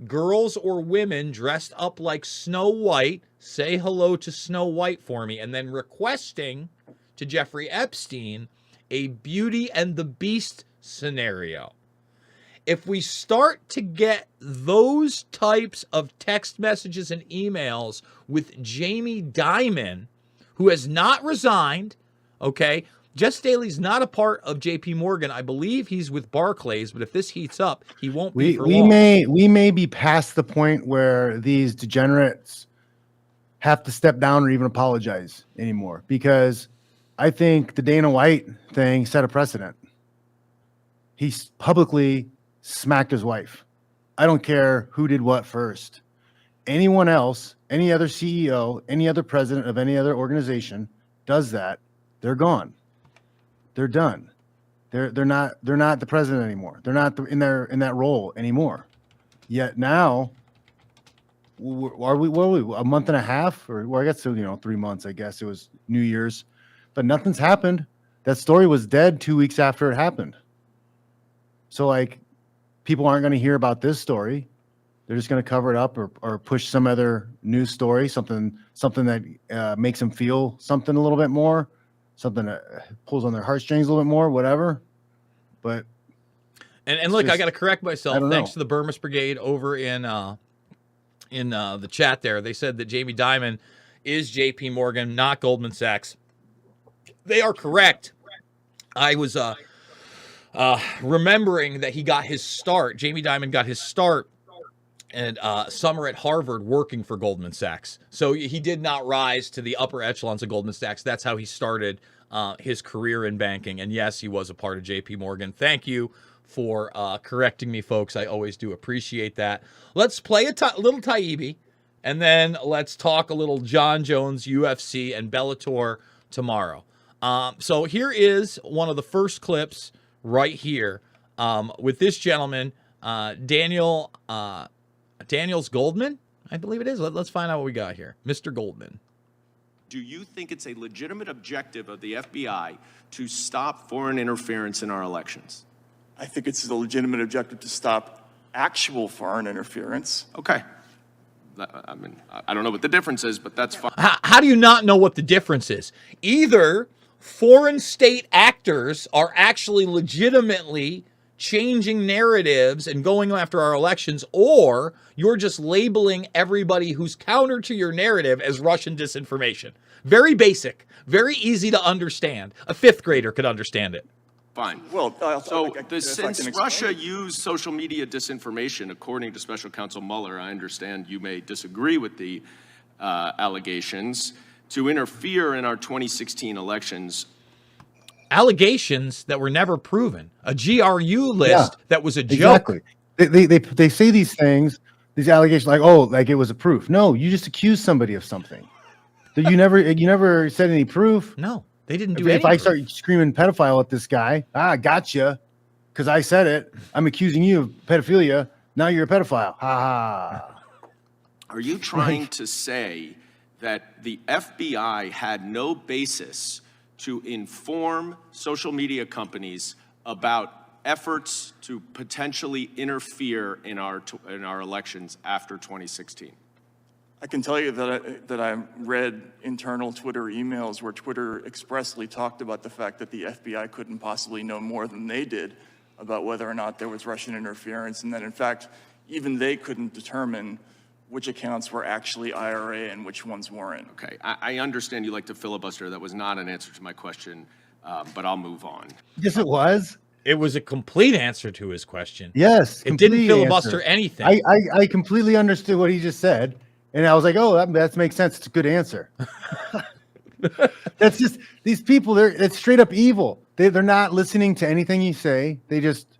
girls or women dressed up like Snow White, say hello to Snow White for me, and then requesting to Jeffrey Epstein a Beauty and the Beast scenario. If we start to get those types of text messages and emails with Jamie Dimon, who has not resigned, okay? Jess Staley's not a part of J.P. Morgan. I believe he's with Barclays, but if this heats up, he won't be for long. We may be past the point where these degenerates have to step down or even apologize anymore, because I think the Dana White thing set a precedent. He publicly smacked his wife. I don't care who did what first. Anyone else, any other CEO, any other president of any other organization does that, they're gone. They're done. They're not the president anymore. They're not in that role anymore. Yet now, what are we a month and a half, or well, I guess 3 months. I guess it was New Year's, but nothing's happened. That story was dead 2 weeks after it happened. So like, people aren't going to hear about this story. They're just going to cover it up or push some other news story, something that makes them feel something a little bit more, something that pulls on their heartstrings a little bit more, whatever. But and look, I got to correct myself. Thanks to the Bermas Brigade over in the chat there. They said that Jamie Dimon is J.P. Morgan, not Goldman Sachs. They are correct. I was remembering that he got his start. Jamie Dimon got his start and summer at Harvard working for Goldman Sachs. So he did not rise to the upper echelons of Goldman Sachs. That's how he started his career in banking. And yes, he was a part of JP Morgan. Thank you for correcting me, folks. I always do appreciate that. Let's play a little Taibbi, and then let's talk a little John Jones, UFC, and Bellator tomorrow. So here is one of the first clips right here with this gentleman, Daniels Goldman, I believe it is. Let's find out what we got here. Mr. Goldman. Do you think it's a legitimate objective of the FBI to stop foreign interference in our elections? I think it's a legitimate objective to stop actual foreign interference. Okay. I mean, I don't know what the difference is, but that's fine. How do you not know what the difference is? Either foreign state actors are actually legitimately changing narratives and going after our elections, or you're just labeling everybody who's counter to your narrative as Russian disinformation. Very basic, very easy to understand. A fifth grader could understand it. Fine. Well, since Russia used social media disinformation, according to Special Counsel Mueller, I understand you may disagree with the allegations, to interfere in our 2016 elections. Allegations that were never proven. A GRU list that was a joke. Exactly. They say these things, these allegations, like it was a proof. No, you just accused somebody of something. You never said any proof. No, they didn't do anything. If I proof. start screaming pedophile at this guy, gotcha, because I said it. I'm accusing you of pedophilia. Now you're a pedophile. Ha ha. Are you trying to say that the FBI had no basis to inform social media companies about efforts to potentially interfere in our elections after 2016? I can tell you that I read internal Twitter emails where Twitter expressly talked about the fact that the FBI couldn't possibly know more than they did about whether or not there was Russian interference, and that in fact even they couldn't determine which accounts were actually IRA and which ones weren't. Okay, I understand you like to filibuster. That was not an answer to my question, but I'll move on. Yes, it was. It was a complete answer to his question. Yes, it didn't filibuster answer. anything. I completely understood what he just said, and I was like, oh, that makes sense. It's a good answer. That's just these people. It's straight up evil. They're not listening to anything you say. They just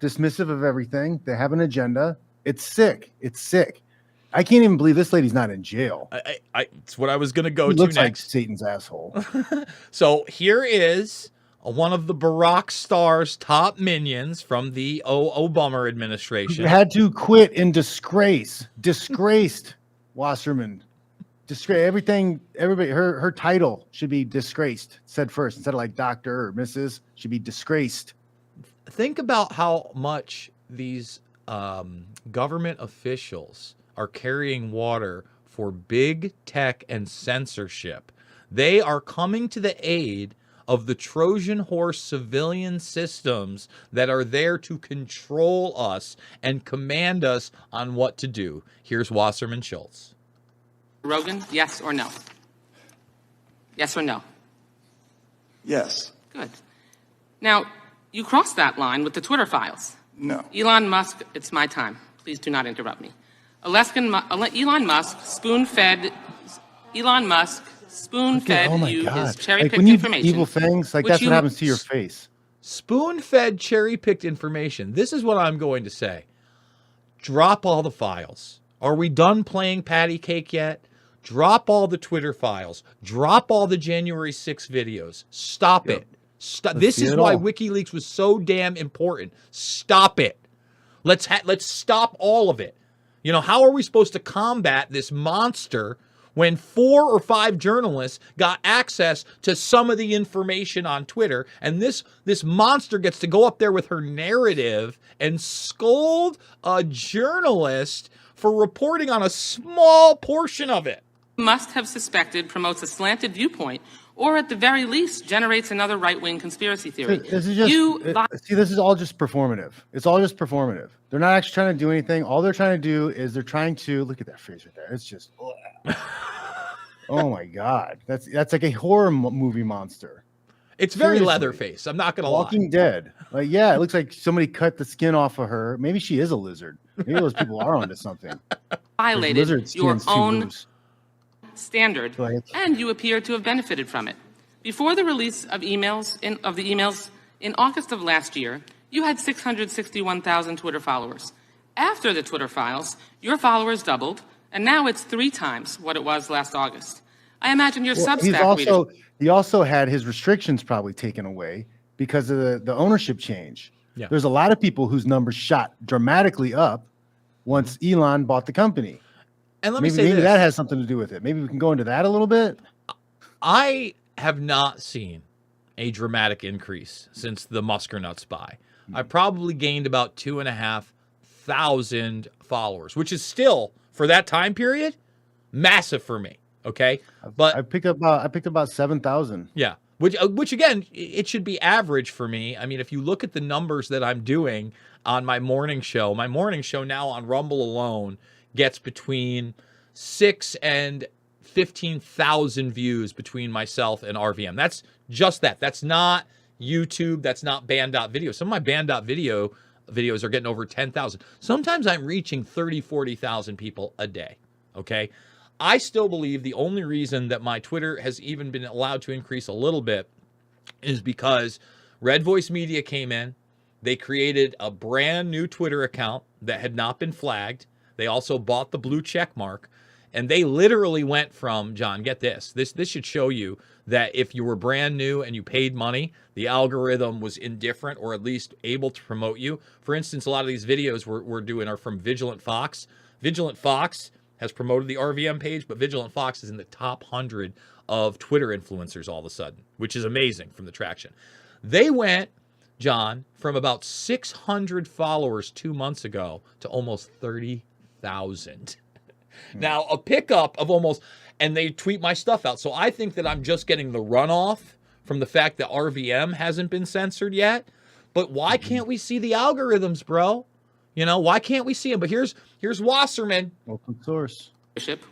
dismissive of everything. They have an agenda. It's sick. It's sick. I can't even believe this lady's not in jail. It's what I was going to go He to looks like next. Satan's asshole. So here is one of the Barack Star's top minions from the Obama administration. Who had to quit in disgrace. Disgraced Wasserman. Disgrace. Everybody, her title should be disgraced, said first, instead of like Doctor or Mrs. Should be disgraced. Think about how much these government officials are carrying water for big tech and censorship. They are coming to the aid of the Trojan horse civilian systems that are there to control us and command us on what to do. Here's Wasserman Schultz. Rogan, yes or no? Yes or no? Yes. Good. Now, you crossed that line with the Twitter files. No. Elon Musk, it's my time. Please do not interrupt me. Elon Musk spoon-fed you his cherry-picked information. Evil things, like that's what happens to your face. Spoon-fed, cherry-picked information. This is what I'm going to say. Drop all the files. Are we done playing patty cake yet? Drop all the Twitter files. Drop all the January 6 videos. Stop it. This is why WikiLeaks was so damn important. Stop it. Let's stop all of it. You know, how are we supposed to combat this monster when 4 or 5 journalists got access to some of the information on Twitter, and this monster gets to go up there with her narrative and scold a journalist for reporting on a small portion of it? Must have suspected promotes a slanted viewpoint, or at the very least generates another right-wing conspiracy theory. This is just this is all just performative. It's all just performative. They're not actually trying to do anything. All they're trying to do is they're trying to look at that face right there. It's just oh my god, that's like a horror movie monster. It's very Leatherface. I'm not gonna lie. Walking Dead. Like, yeah, it looks like somebody cut the skin off of her. Maybe she is a lizard. Maybe those people are onto something. Violated your own standard, and you appear to have benefited from it. Before the release of the emails in August of last year, you had 661,000 Twitter followers. After the Twitter files, your followers doubled, and now it's 3 times what it was last August. I imagine your Substack readers. He also had his restrictions probably taken away because of the ownership change. Yeah. There's a lot of people whose numbers shot dramatically up once Elon bought the company. And maybe that has something to do with it. Maybe we can go into that a little bit. I have not seen a dramatic increase since the Muskernuts buy. I probably gained about 2,500 followers, which is still, for that time period, massive for me. Okay, but I picked up about 7,000. Yeah, which again, it should be average for me. I mean, if you look at the numbers that I'm doing on my morning show now on Rumble alone gets between 6,000 and 15,000 views between myself and RVM. That's just that. That's not YouTube. That's not band.video. Some of my band.video videos are getting over 10,000. Sometimes I'm reaching 30, 40,000 people a day. Okay. I still believe the only reason that my Twitter has even been allowed to increase a little bit is because Red Voice Media came in. They created a brand new Twitter account that had not been flagged. They also bought the blue check mark. And they literally went from, John, get this. This should show you that if you were brand new and you paid money, the algorithm was indifferent or at least able to promote you. For instance, a lot of these videos we're doing are from Vigilant Fox. Vigilant Fox has promoted the RVM page, but Vigilant Fox is in the top 100 of Twitter influencers all of a sudden, which is amazing from the traction. They went, John, from about 600 followers 2 months ago to almost 30,000. Now, a pickup of almost, and they tweet my stuff out. So I think that I'm just getting the runoff from the fact that RVM hasn't been censored yet. But why can't we see the algorithms, bro? You know, why can't we see them? But here's Wasserman. Open source.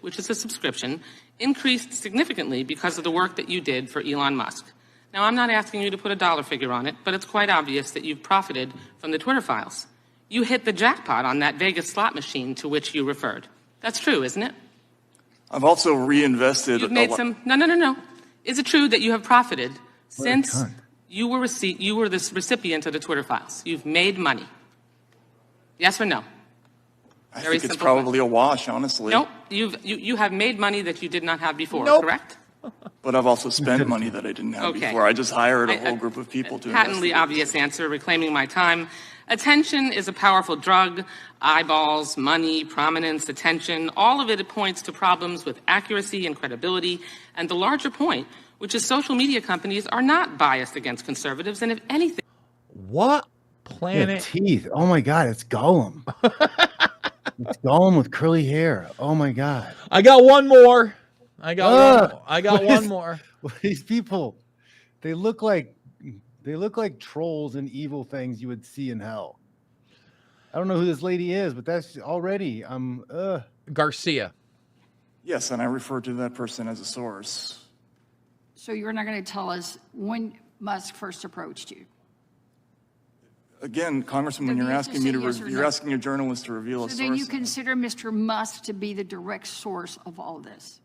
Which is a subscription, increased significantly because of the work that you did for Elon Musk. Now, I'm not asking you to put a dollar figure on it, but it's quite obvious that you've profited from the Twitter files. You hit the jackpot on that Vegas slot machine to which you referred. That's true, isn't it? I've also reinvested. You've made some. No. Is it true that you have profited since you were the recipient of the Twitter files? You've made money. Yes or no? I think it's probably a wash, honestly. Nope. You have made money that you did not have before, correct? But I've also spent money that I didn't have before. I just hired a whole group of people to Patently obvious answer, reclaiming my time. Attention is a powerful drug. Eyeballs, money, prominence, attention, all of it points to problems with accuracy and credibility. And the larger point, which is social media companies are not biased against conservatives, and if anything... What planet? Teeth. Oh my God, it's Gollum. It's Gollum with curly hair. Oh my God. I got one more. I got one more. These people, they look like trolls and evil things you would see in hell. I don't know who this lady is, but that's already Garcia. Yes, and I refer to that person as a source. So you're not going to tell us when Musk first approached you? Again, Congressman, when you're asking me to, you're asking a journalist to reveal a source. So then you consider Mr. Musk to be the direct source of all this?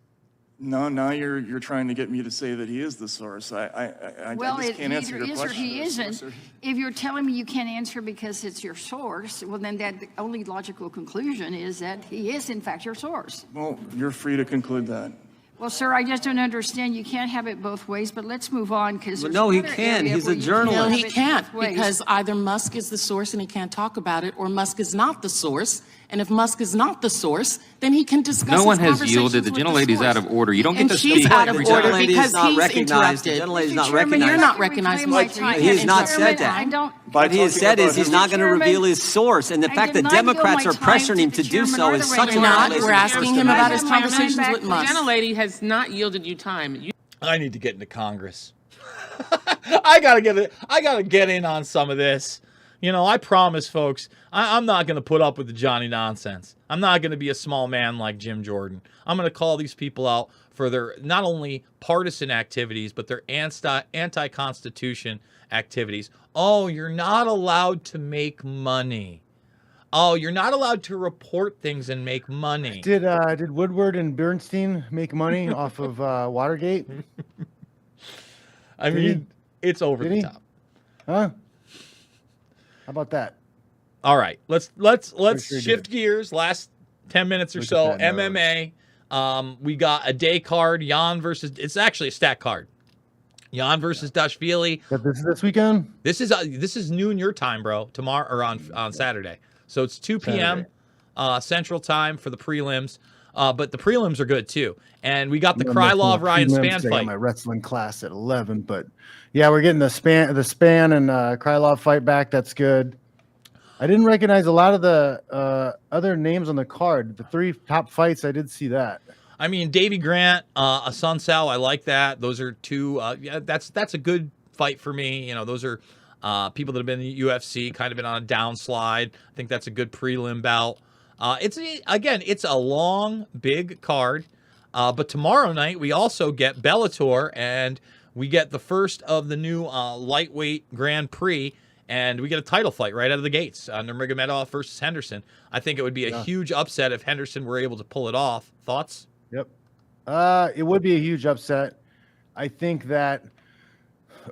No, now you're trying to get me to say that he is the source. I just can't answer your question. Well, he isn't. If you're telling me you can't answer because it's your source, well, then the only logical conclusion is that he is, in fact, your source. Well, you're free to conclude that. Well, sir, I just don't understand. You can't have it both ways, but let's move on because no, he can. He's a journalist. No, he can't because either Musk is the source and he can't talk about it, or Musk is not the source. And if Musk is not the source, then he can discuss. No one has yielded. The gentlelady's out of order. You don't get to speak. She's out of order because he's recognized. interrupted. The gentlelady's not recognized. You're not recognized. He has not said that. What he has said is he's not going to reveal his source, and the fact that Democrats are pressuring him to do so is such a violation. We're asking him about his conversations with Musk. The gentlelady has not yielded you time. I need to get into Congress. I gotta get in on some of this. You know, I promise, folks, I'm not going to put up with the Johnny nonsense. I'm not going to be a small man like Jim Jordan. I'm going to call these people out for their not only partisan activities, but their anti-Constitution activities. Oh, you're not allowed to make money. Oh, you're not allowed to report things and make money. Did Woodward and Bernstein make money off of Watergate? I mean, it's over the top. Huh? How about that? All right, let's shift gears. Last 10 minutes or so, MMA. We got a day card. Jan versus. It's actually a stat card. Jan versus Dashvili. This is this weekend. This is noon your time, bro. Tomorrow or on Saturday. So it's 2 p.m. Central time for the prelims. But the prelims are good too. And we got the Krylov Ryan Spann fight. My wrestling class at 11, but yeah, we're getting the Spann and Krylov fight back. That's good. I didn't recognize a lot of the other names on the card. The 3 top fights, I did see that. I mean, Davey Grant, Asuncao, I like that. Those are 2. Yeah, that's a good fight for me. You know, those are people that have been in the UFC, kind of been on a downslide. I think that's a good prelim bout. It's a long, big card. But tomorrow night we also get Bellator, and we get the first of the new lightweight Grand Prix, and we get a title fight right out of the gates. Nurmagomedov versus Henderson. I think it would be a huge upset if Henderson were able to pull it off. Thoughts? Yep. It would be a huge upset. I think that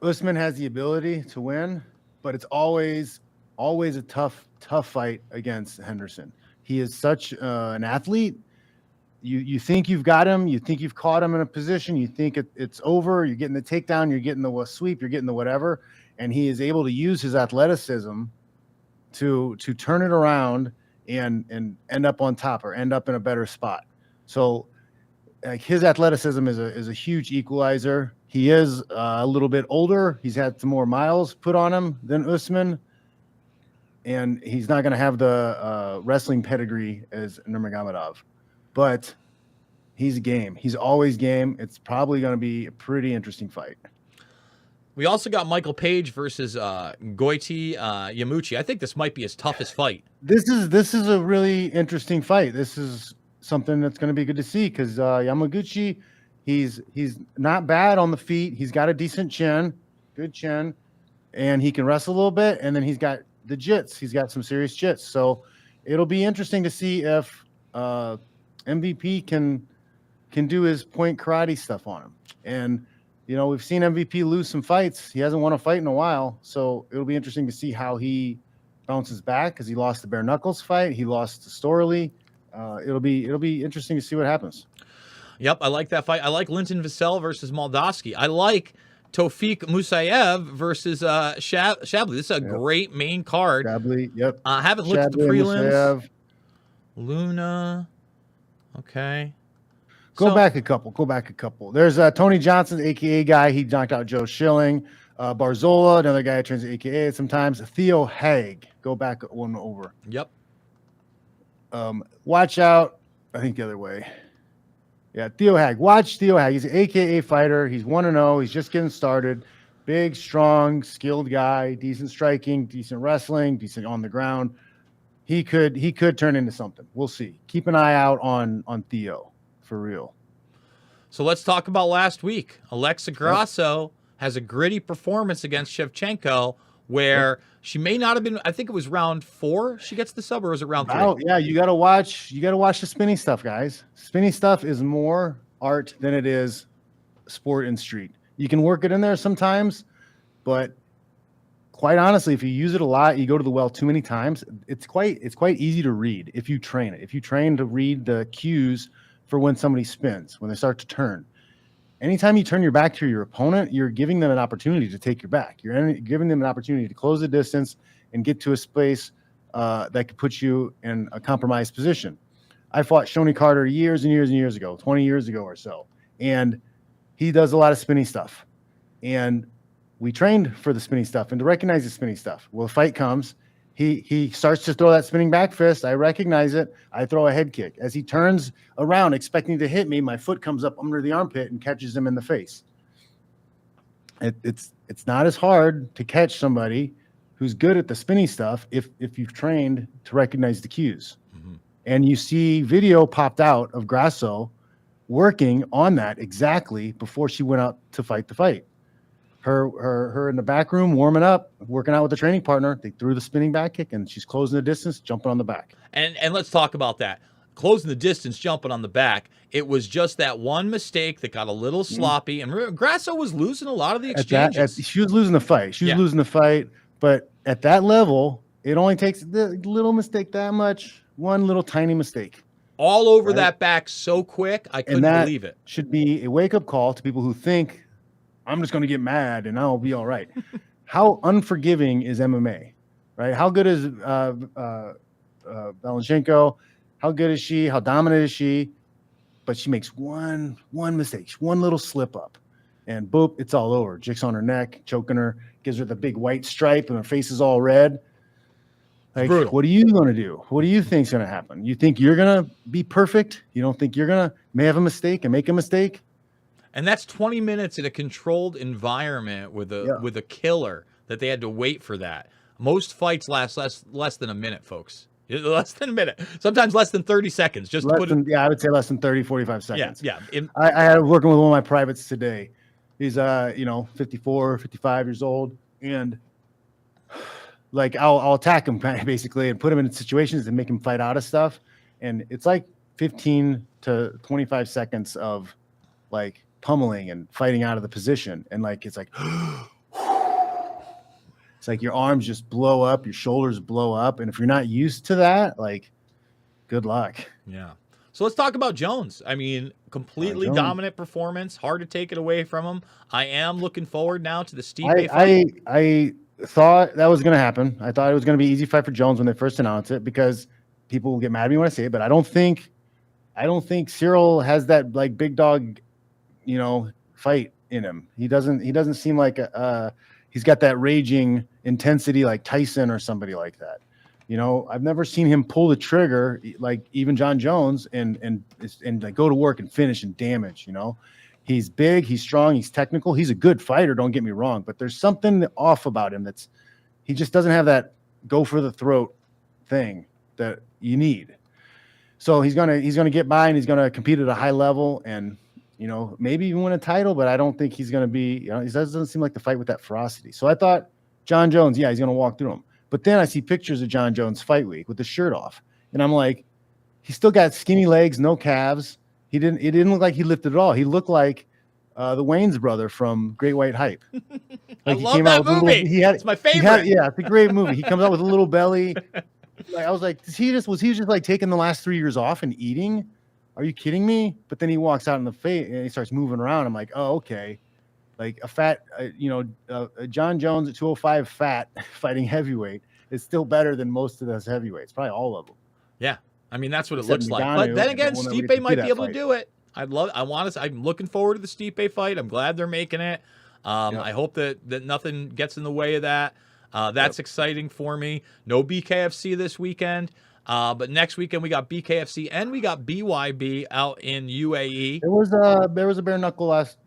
Usman has the ability to win, but it's always a tough fight against Henderson. He is such an athlete. You think you've got him. You think you've caught him in a position. You think it's over. You're getting the takedown. You're getting the sweep. You're getting the whatever. And he is able to use his athleticism to turn it around and end up on top or end up in a better spot. So his athleticism is a huge equalizer. He is a little bit older. He's had some more miles put on him than Usman. And he's not going to have the wrestling pedigree as Nurmagomedov. But he's game. He's always game. It's probably going to be a pretty interesting fight. We also got Michael Page versus Goiti Yamuchi. I think this might be his toughest fight. This is a really interesting fight. This is something that's going to be good to see because Yamaguchi, he's not bad on the feet. He's got a decent chin, good chin, and he can wrestle a little bit. And then he's got the jits. He's got some serious jits. So it'll be interesting to see if MVP can do his point karate stuff on him. And, you know, we've seen MVP lose some fights. He hasn't won a fight in a while. So it'll be interesting to see how he bounces back because he lost the bare knuckles fight. He lost to Storley. It'll be interesting to see what happens. Yep, I like that fight. I like Linton Vassell versus Moldavsky. I like Tofik Musayev versus Shabley. This is a great main card. Shabley, yep. I haven't looked at the prelims. Musayev. Luna. Okay. Go back a couple. There's Tony Johnson, AKA guy. He knocked out Joe Schilling. Barzola, another guy who turns AKA sometimes. Theo Haig. Go back one over. Yep. Watch out. I think the other way. Yeah, Theo Haig. Watch Theo Haig. He's an AKA fighter. He's 1-0. He's just getting started. Big, strong, skilled guy. Decent striking, decent wrestling, decent on the ground. He could turn into something. We'll see. Keep an eye out on Theo. For real. So let's talk about last week. Alexa Grasso has a gritty performance against Shevchenko where she may not have been, I think it was round 4 she gets the sub, or was it round 3? Oh, yeah, you gotta watch the spinning stuff, guys. Spinning stuff is more art than it is sport and street. You can work it in there sometimes, but quite honestly, if you use it a lot, you go to the well too many times, it's quite easy to read if you train it. If you train to read the cues for when somebody spins, when they start to turn. Anytime you turn your back to your opponent, you're giving them an opportunity to take your back. You're giving them an opportunity to close the distance and get to a space that could put you in a compromised position. I fought Shoney Carter years and years and years ago, 20 years ago or so, and he does a lot of spinning stuff. And we trained for the spinning stuff and to recognize the spinning stuff. Well, the fight comes. He starts to throw that spinning back fist. I recognize it. I throw a head kick. As he turns around expecting to hit me, my foot comes up under the armpit and catches him in the face. It's not as hard to catch somebody who's good at the spinning stuff if you've trained to recognize the cues. Mm-hmm. And you see video popped out of Grasso working on that exactly before she went out to fight the fight. Her in the back room warming up, working out with the training partner. They threw the spinning back kick, and she's closing the distance, jumping on the back. And let's talk about that. Closing the distance, jumping on the back. It was just that one mistake that got a little sloppy, and Grasso was losing a lot of the exchanges. She was losing the fight. She was losing the fight, but at that level, it only takes the little mistake that much, one little tiny mistake. All over that back so quick, I couldn't believe it. Should be a wake-up call to people who think, I'm just going to get mad and I'll be all right. How unforgiving is MMA, right? How good is Balanchenko? How good is she? How dominant is she? But she makes one mistake, one little slip up, and boop, it's all over. Jick's on her neck, choking her, gives her the big white stripe, and her face is all red. Like, what are you going to do? What do you think's going to happen? You think you're going to be perfect? You don't think you're going to may have a mistake and make a mistake? And that's 20 minutes in a controlled environment with a killer that they had to wait for that. Most fights last less than a minute, folks. Less than a minute. Sometimes less than 30 seconds. I would say less than 30, 45 seconds. Yeah. I had working with one of my privates today. He's 54, 55 years old, and like I'll attack him basically and put him in situations and make him fight out of stuff. And it's like 15 to 25 seconds of like pummeling and fighting out of the position, and like it's like your arms just blow up, your shoulders blow up, and if you're not used to that, like, good luck. Yeah. So let's talk about Jones. I mean, completely dominant performance, hard to take it away from him. I am looking forward now to the Stipe fight. I thought that was going to happen. I thought it was going to be an easy fight for Jones when they first announced it, because people will get mad at me when I say it, but I don't think Cyril has that like big dog fight in him. He doesn't seem like he's got that raging intensity like Tyson or somebody like that. I've never seen him pull the trigger like even John Jones and like go to work and finish and damage. He's big, he's strong, he's technical, he's a good fighter, don't get me wrong, but there's something off about him he just doesn't have that go for the throat thing that you need. So he's gonna get by, and he's gonna compete at a high level, and maybe even win a title, but I don't think he's going to be, he doesn't seem like the fight with that ferocity. So I thought John Jones, he's going to walk through him. But then I see pictures of John Jones fight week with the shirt off. And I'm like, he still got skinny legs, no calves. It didn't look like he lifted at all. He looked like the Wayne's brother from Great White Hype. I love that movie. It's my favorite. It's a great movie. He comes out with a little belly. Like, I was like, was he just like taking the last 3 years off and eating? Are you kidding me? But then he walks out in the face and he starts moving around. I'm like, oh, okay. Like a fat, John Jones at 205 fat fighting heavyweight is still better than most of those heavyweights, probably all of them. Yeah. I mean, that's what it looks like. But then again, Stipe might be able to do it. I'm looking forward to the Stipe fight. I'm glad they're making it. I hope that nothing gets in the way of that. That's exciting for me. No BKFC this weekend. But next weekend we got BKFC and we got BYB out in UAE. There was a bare knuckle last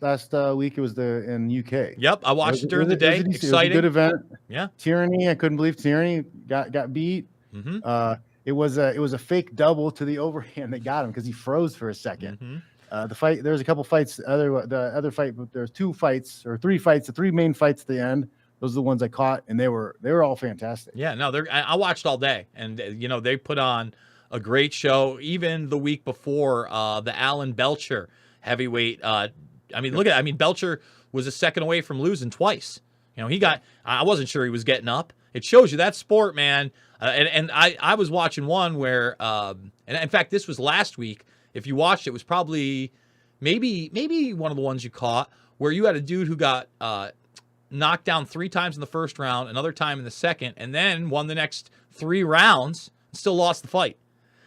week. It was in UK. Yep, I watched it during the day. Exciting. It was a good event. Yeah. Tyranny. I couldn't believe Tyranny got beat. Mm-hmm. It was a fake double to the overhand that got him because he froze for a second. Mm-hmm. The fight. There was a couple fights. The other fight. There's 2 fights or 3 fights. The 3 main fights at the end. Those are the ones I caught, and they were all fantastic. Yeah, no, I watched all day, and they put on a great show. Even the week before, the Alan Belcher heavyweight. Belcher was a second away from losing twice. I wasn't sure he was getting up. It shows you that sport, man. And I was watching one where, and in fact, this was last week. If you watched it, was probably maybe one of the ones you caught where you had a dude who got knocked down 3 times in the first round, another time in the second, and then won the next 3 rounds, and still lost the fight.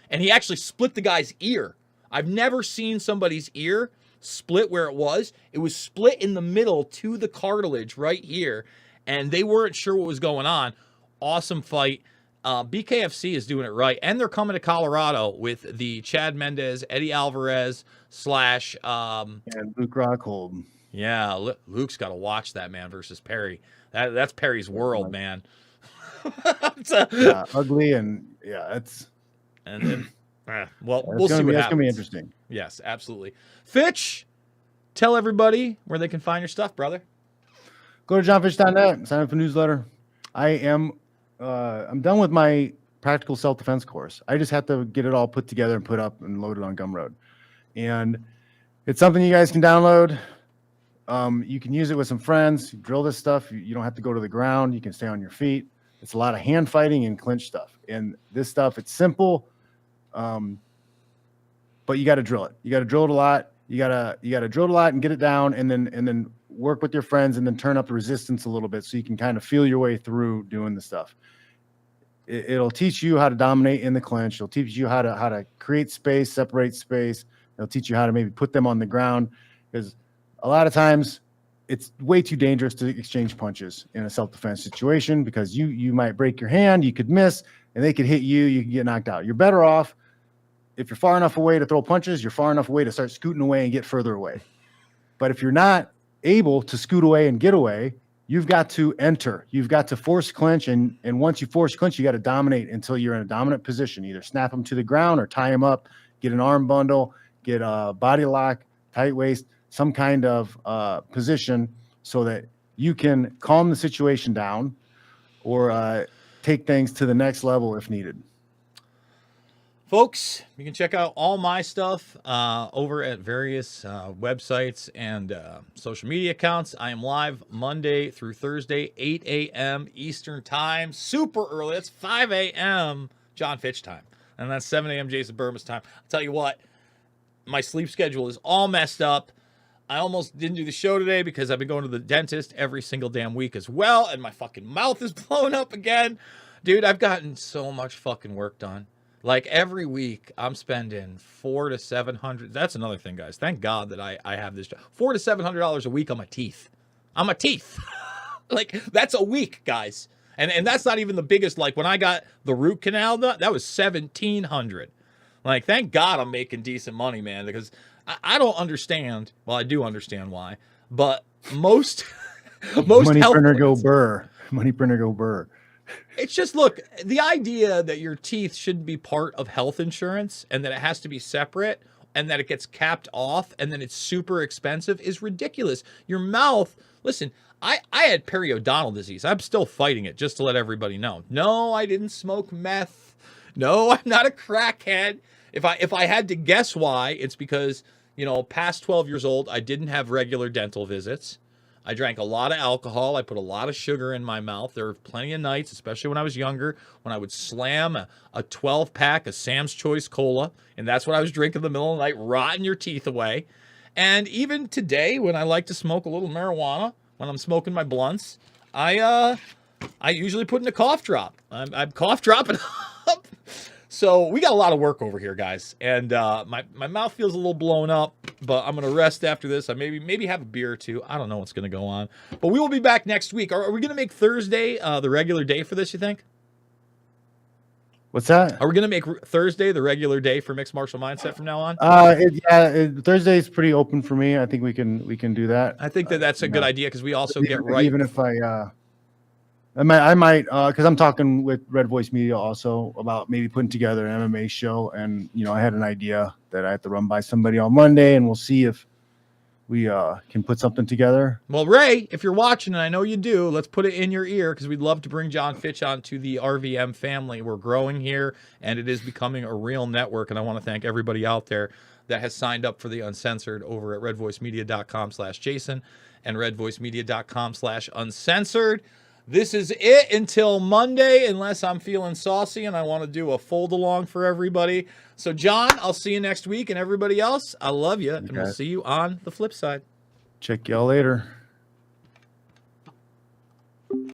And he actually split the guy's ear. I've never seen somebody's ear split where it was. It was split in the middle to the cartilage right here, and they weren't sure what was going on. Awesome fight. BKFC is doing it right, and they're coming to Colorado with the Chad Mendez, Eddie Alvarez / and Luke Rockhold. Yeah, Luke's got to watch that, man, versus Perry. That's Perry's world, man. Ugly and it's we'll see what happens. That's gonna be interesting. Yes, absolutely. Fitch, tell everybody where they can find your stuff, brother. Go to johnfitch.net. Sign up for the newsletter. I'm done with my practical self-defense course. I just have to get it all put together and put up and loaded on Gumroad, and it's something you guys can download. You can use it with some friends, drill this stuff. You don't have to go to the ground. You can stay on your feet. It's a lot of hand fighting and clinch stuff. And this stuff, it's simple. But you got to drill it. You got to drill it a lot. You got to drill it a lot and get it down and then work with your friends and then turn up the resistance a little bit so you can kind of feel your way through doing the stuff. It'll teach you how to dominate in the clinch. It'll teach you how to create space, separate space. It'll teach you how to maybe put them on the ground, because a lot of times it's way too dangerous to exchange punches in a self-defense situation, because you might break your hand, you could miss, and they could hit you, you could get knocked out. You're better off, if you're far enough away to throw punches, you're far enough away to start scooting away and get further away. But if you're not able to scoot away and get away, you've got to enter. You've got to force clinch, and once you force clinch, you got to dominate until you're in a dominant position. Either snap them to the ground or tie them up, get an arm bundle, get a body lock, tight waist, some kind of position so that you can calm the situation down or take things to the next level if needed. Folks, you can check out all my stuff over at various websites and social media accounts. I am live Monday through Thursday, 8 a.m. Eastern time. Super early. That's 5 a.m. John Fitch time. And that's 7 a.m. Jason Bermas time. I'll tell you what, my sleep schedule is all messed up. I almost didn't do the show today because I've been going to the dentist every single damn week as well, and my fucking mouth is blown up again. Dude, I've gotten so much fucking work done. Like every week, I'm spending $400 to $700. That's another thing, guys. Thank God that I have this job. $400 to $700 a week on my teeth. On my teeth. Like, that's a week, guys. And that's not even the biggest. Like, when I got the root canal done, that was $1,700. Like, thank God I'm making decent money, man, because I don't understand. Well, I do understand why, but most money printer go burr. Money printer go burr. It's just, look, the idea that your teeth shouldn't be part of health insurance and that it has to be separate and that it gets capped off and then it's super expensive is ridiculous. Your mouth, listen, I had periodontal disease. I'm still fighting it, just to let everybody know. No, I didn't smoke meth. No, I'm not a crackhead. If I had to guess why, it's because past 12 years old, I didn't have regular dental visits. I drank a lot of alcohol. I put a lot of sugar in my mouth. There were plenty of nights, especially when I was younger, when I would slam a 12-pack of Sam's Choice Cola, and that's what I was drinking in the middle of the night, rotting your teeth away. And even today, when I like to smoke a little marijuana, when I'm smoking my blunts, I usually put in a cough drop. I'm cough dropping up. So we got a lot of work over here, guys. And my mouth feels a little blown up, but I'm going to rest after this. I maybe have a beer or two. I don't know what's going to go on. But we will be back next week. Are we going to make Thursday the regular day for this, you think? What's that? Are we going to make Thursday the regular day for Mixed Martial Mindset from now on? Thursday is pretty open for me. I think we can do that. I think that's a good idea because we also get right. Even if I might because I'm talking with Red Voice Media also about maybe putting together an MMA show, and I had an idea that I have to run by somebody on Monday, and we'll see if we can put something together. Well, Ray, if you're watching, and I know you do, let's put it in your ear because we'd love to bring John Fitch onto the RVM family. We're growing here, and it is becoming a real network, and I want to thank everybody out there that has signed up for the Uncensored over at redvoicemedia.com/Jason and redvoicemedia.com/uncensored. This is it until Monday, unless I'm feeling saucy and I want to do a fold-along for everybody. So, John, I'll see you next week, and everybody else, I love you, and we'll see you on the flip side. Check y'all later.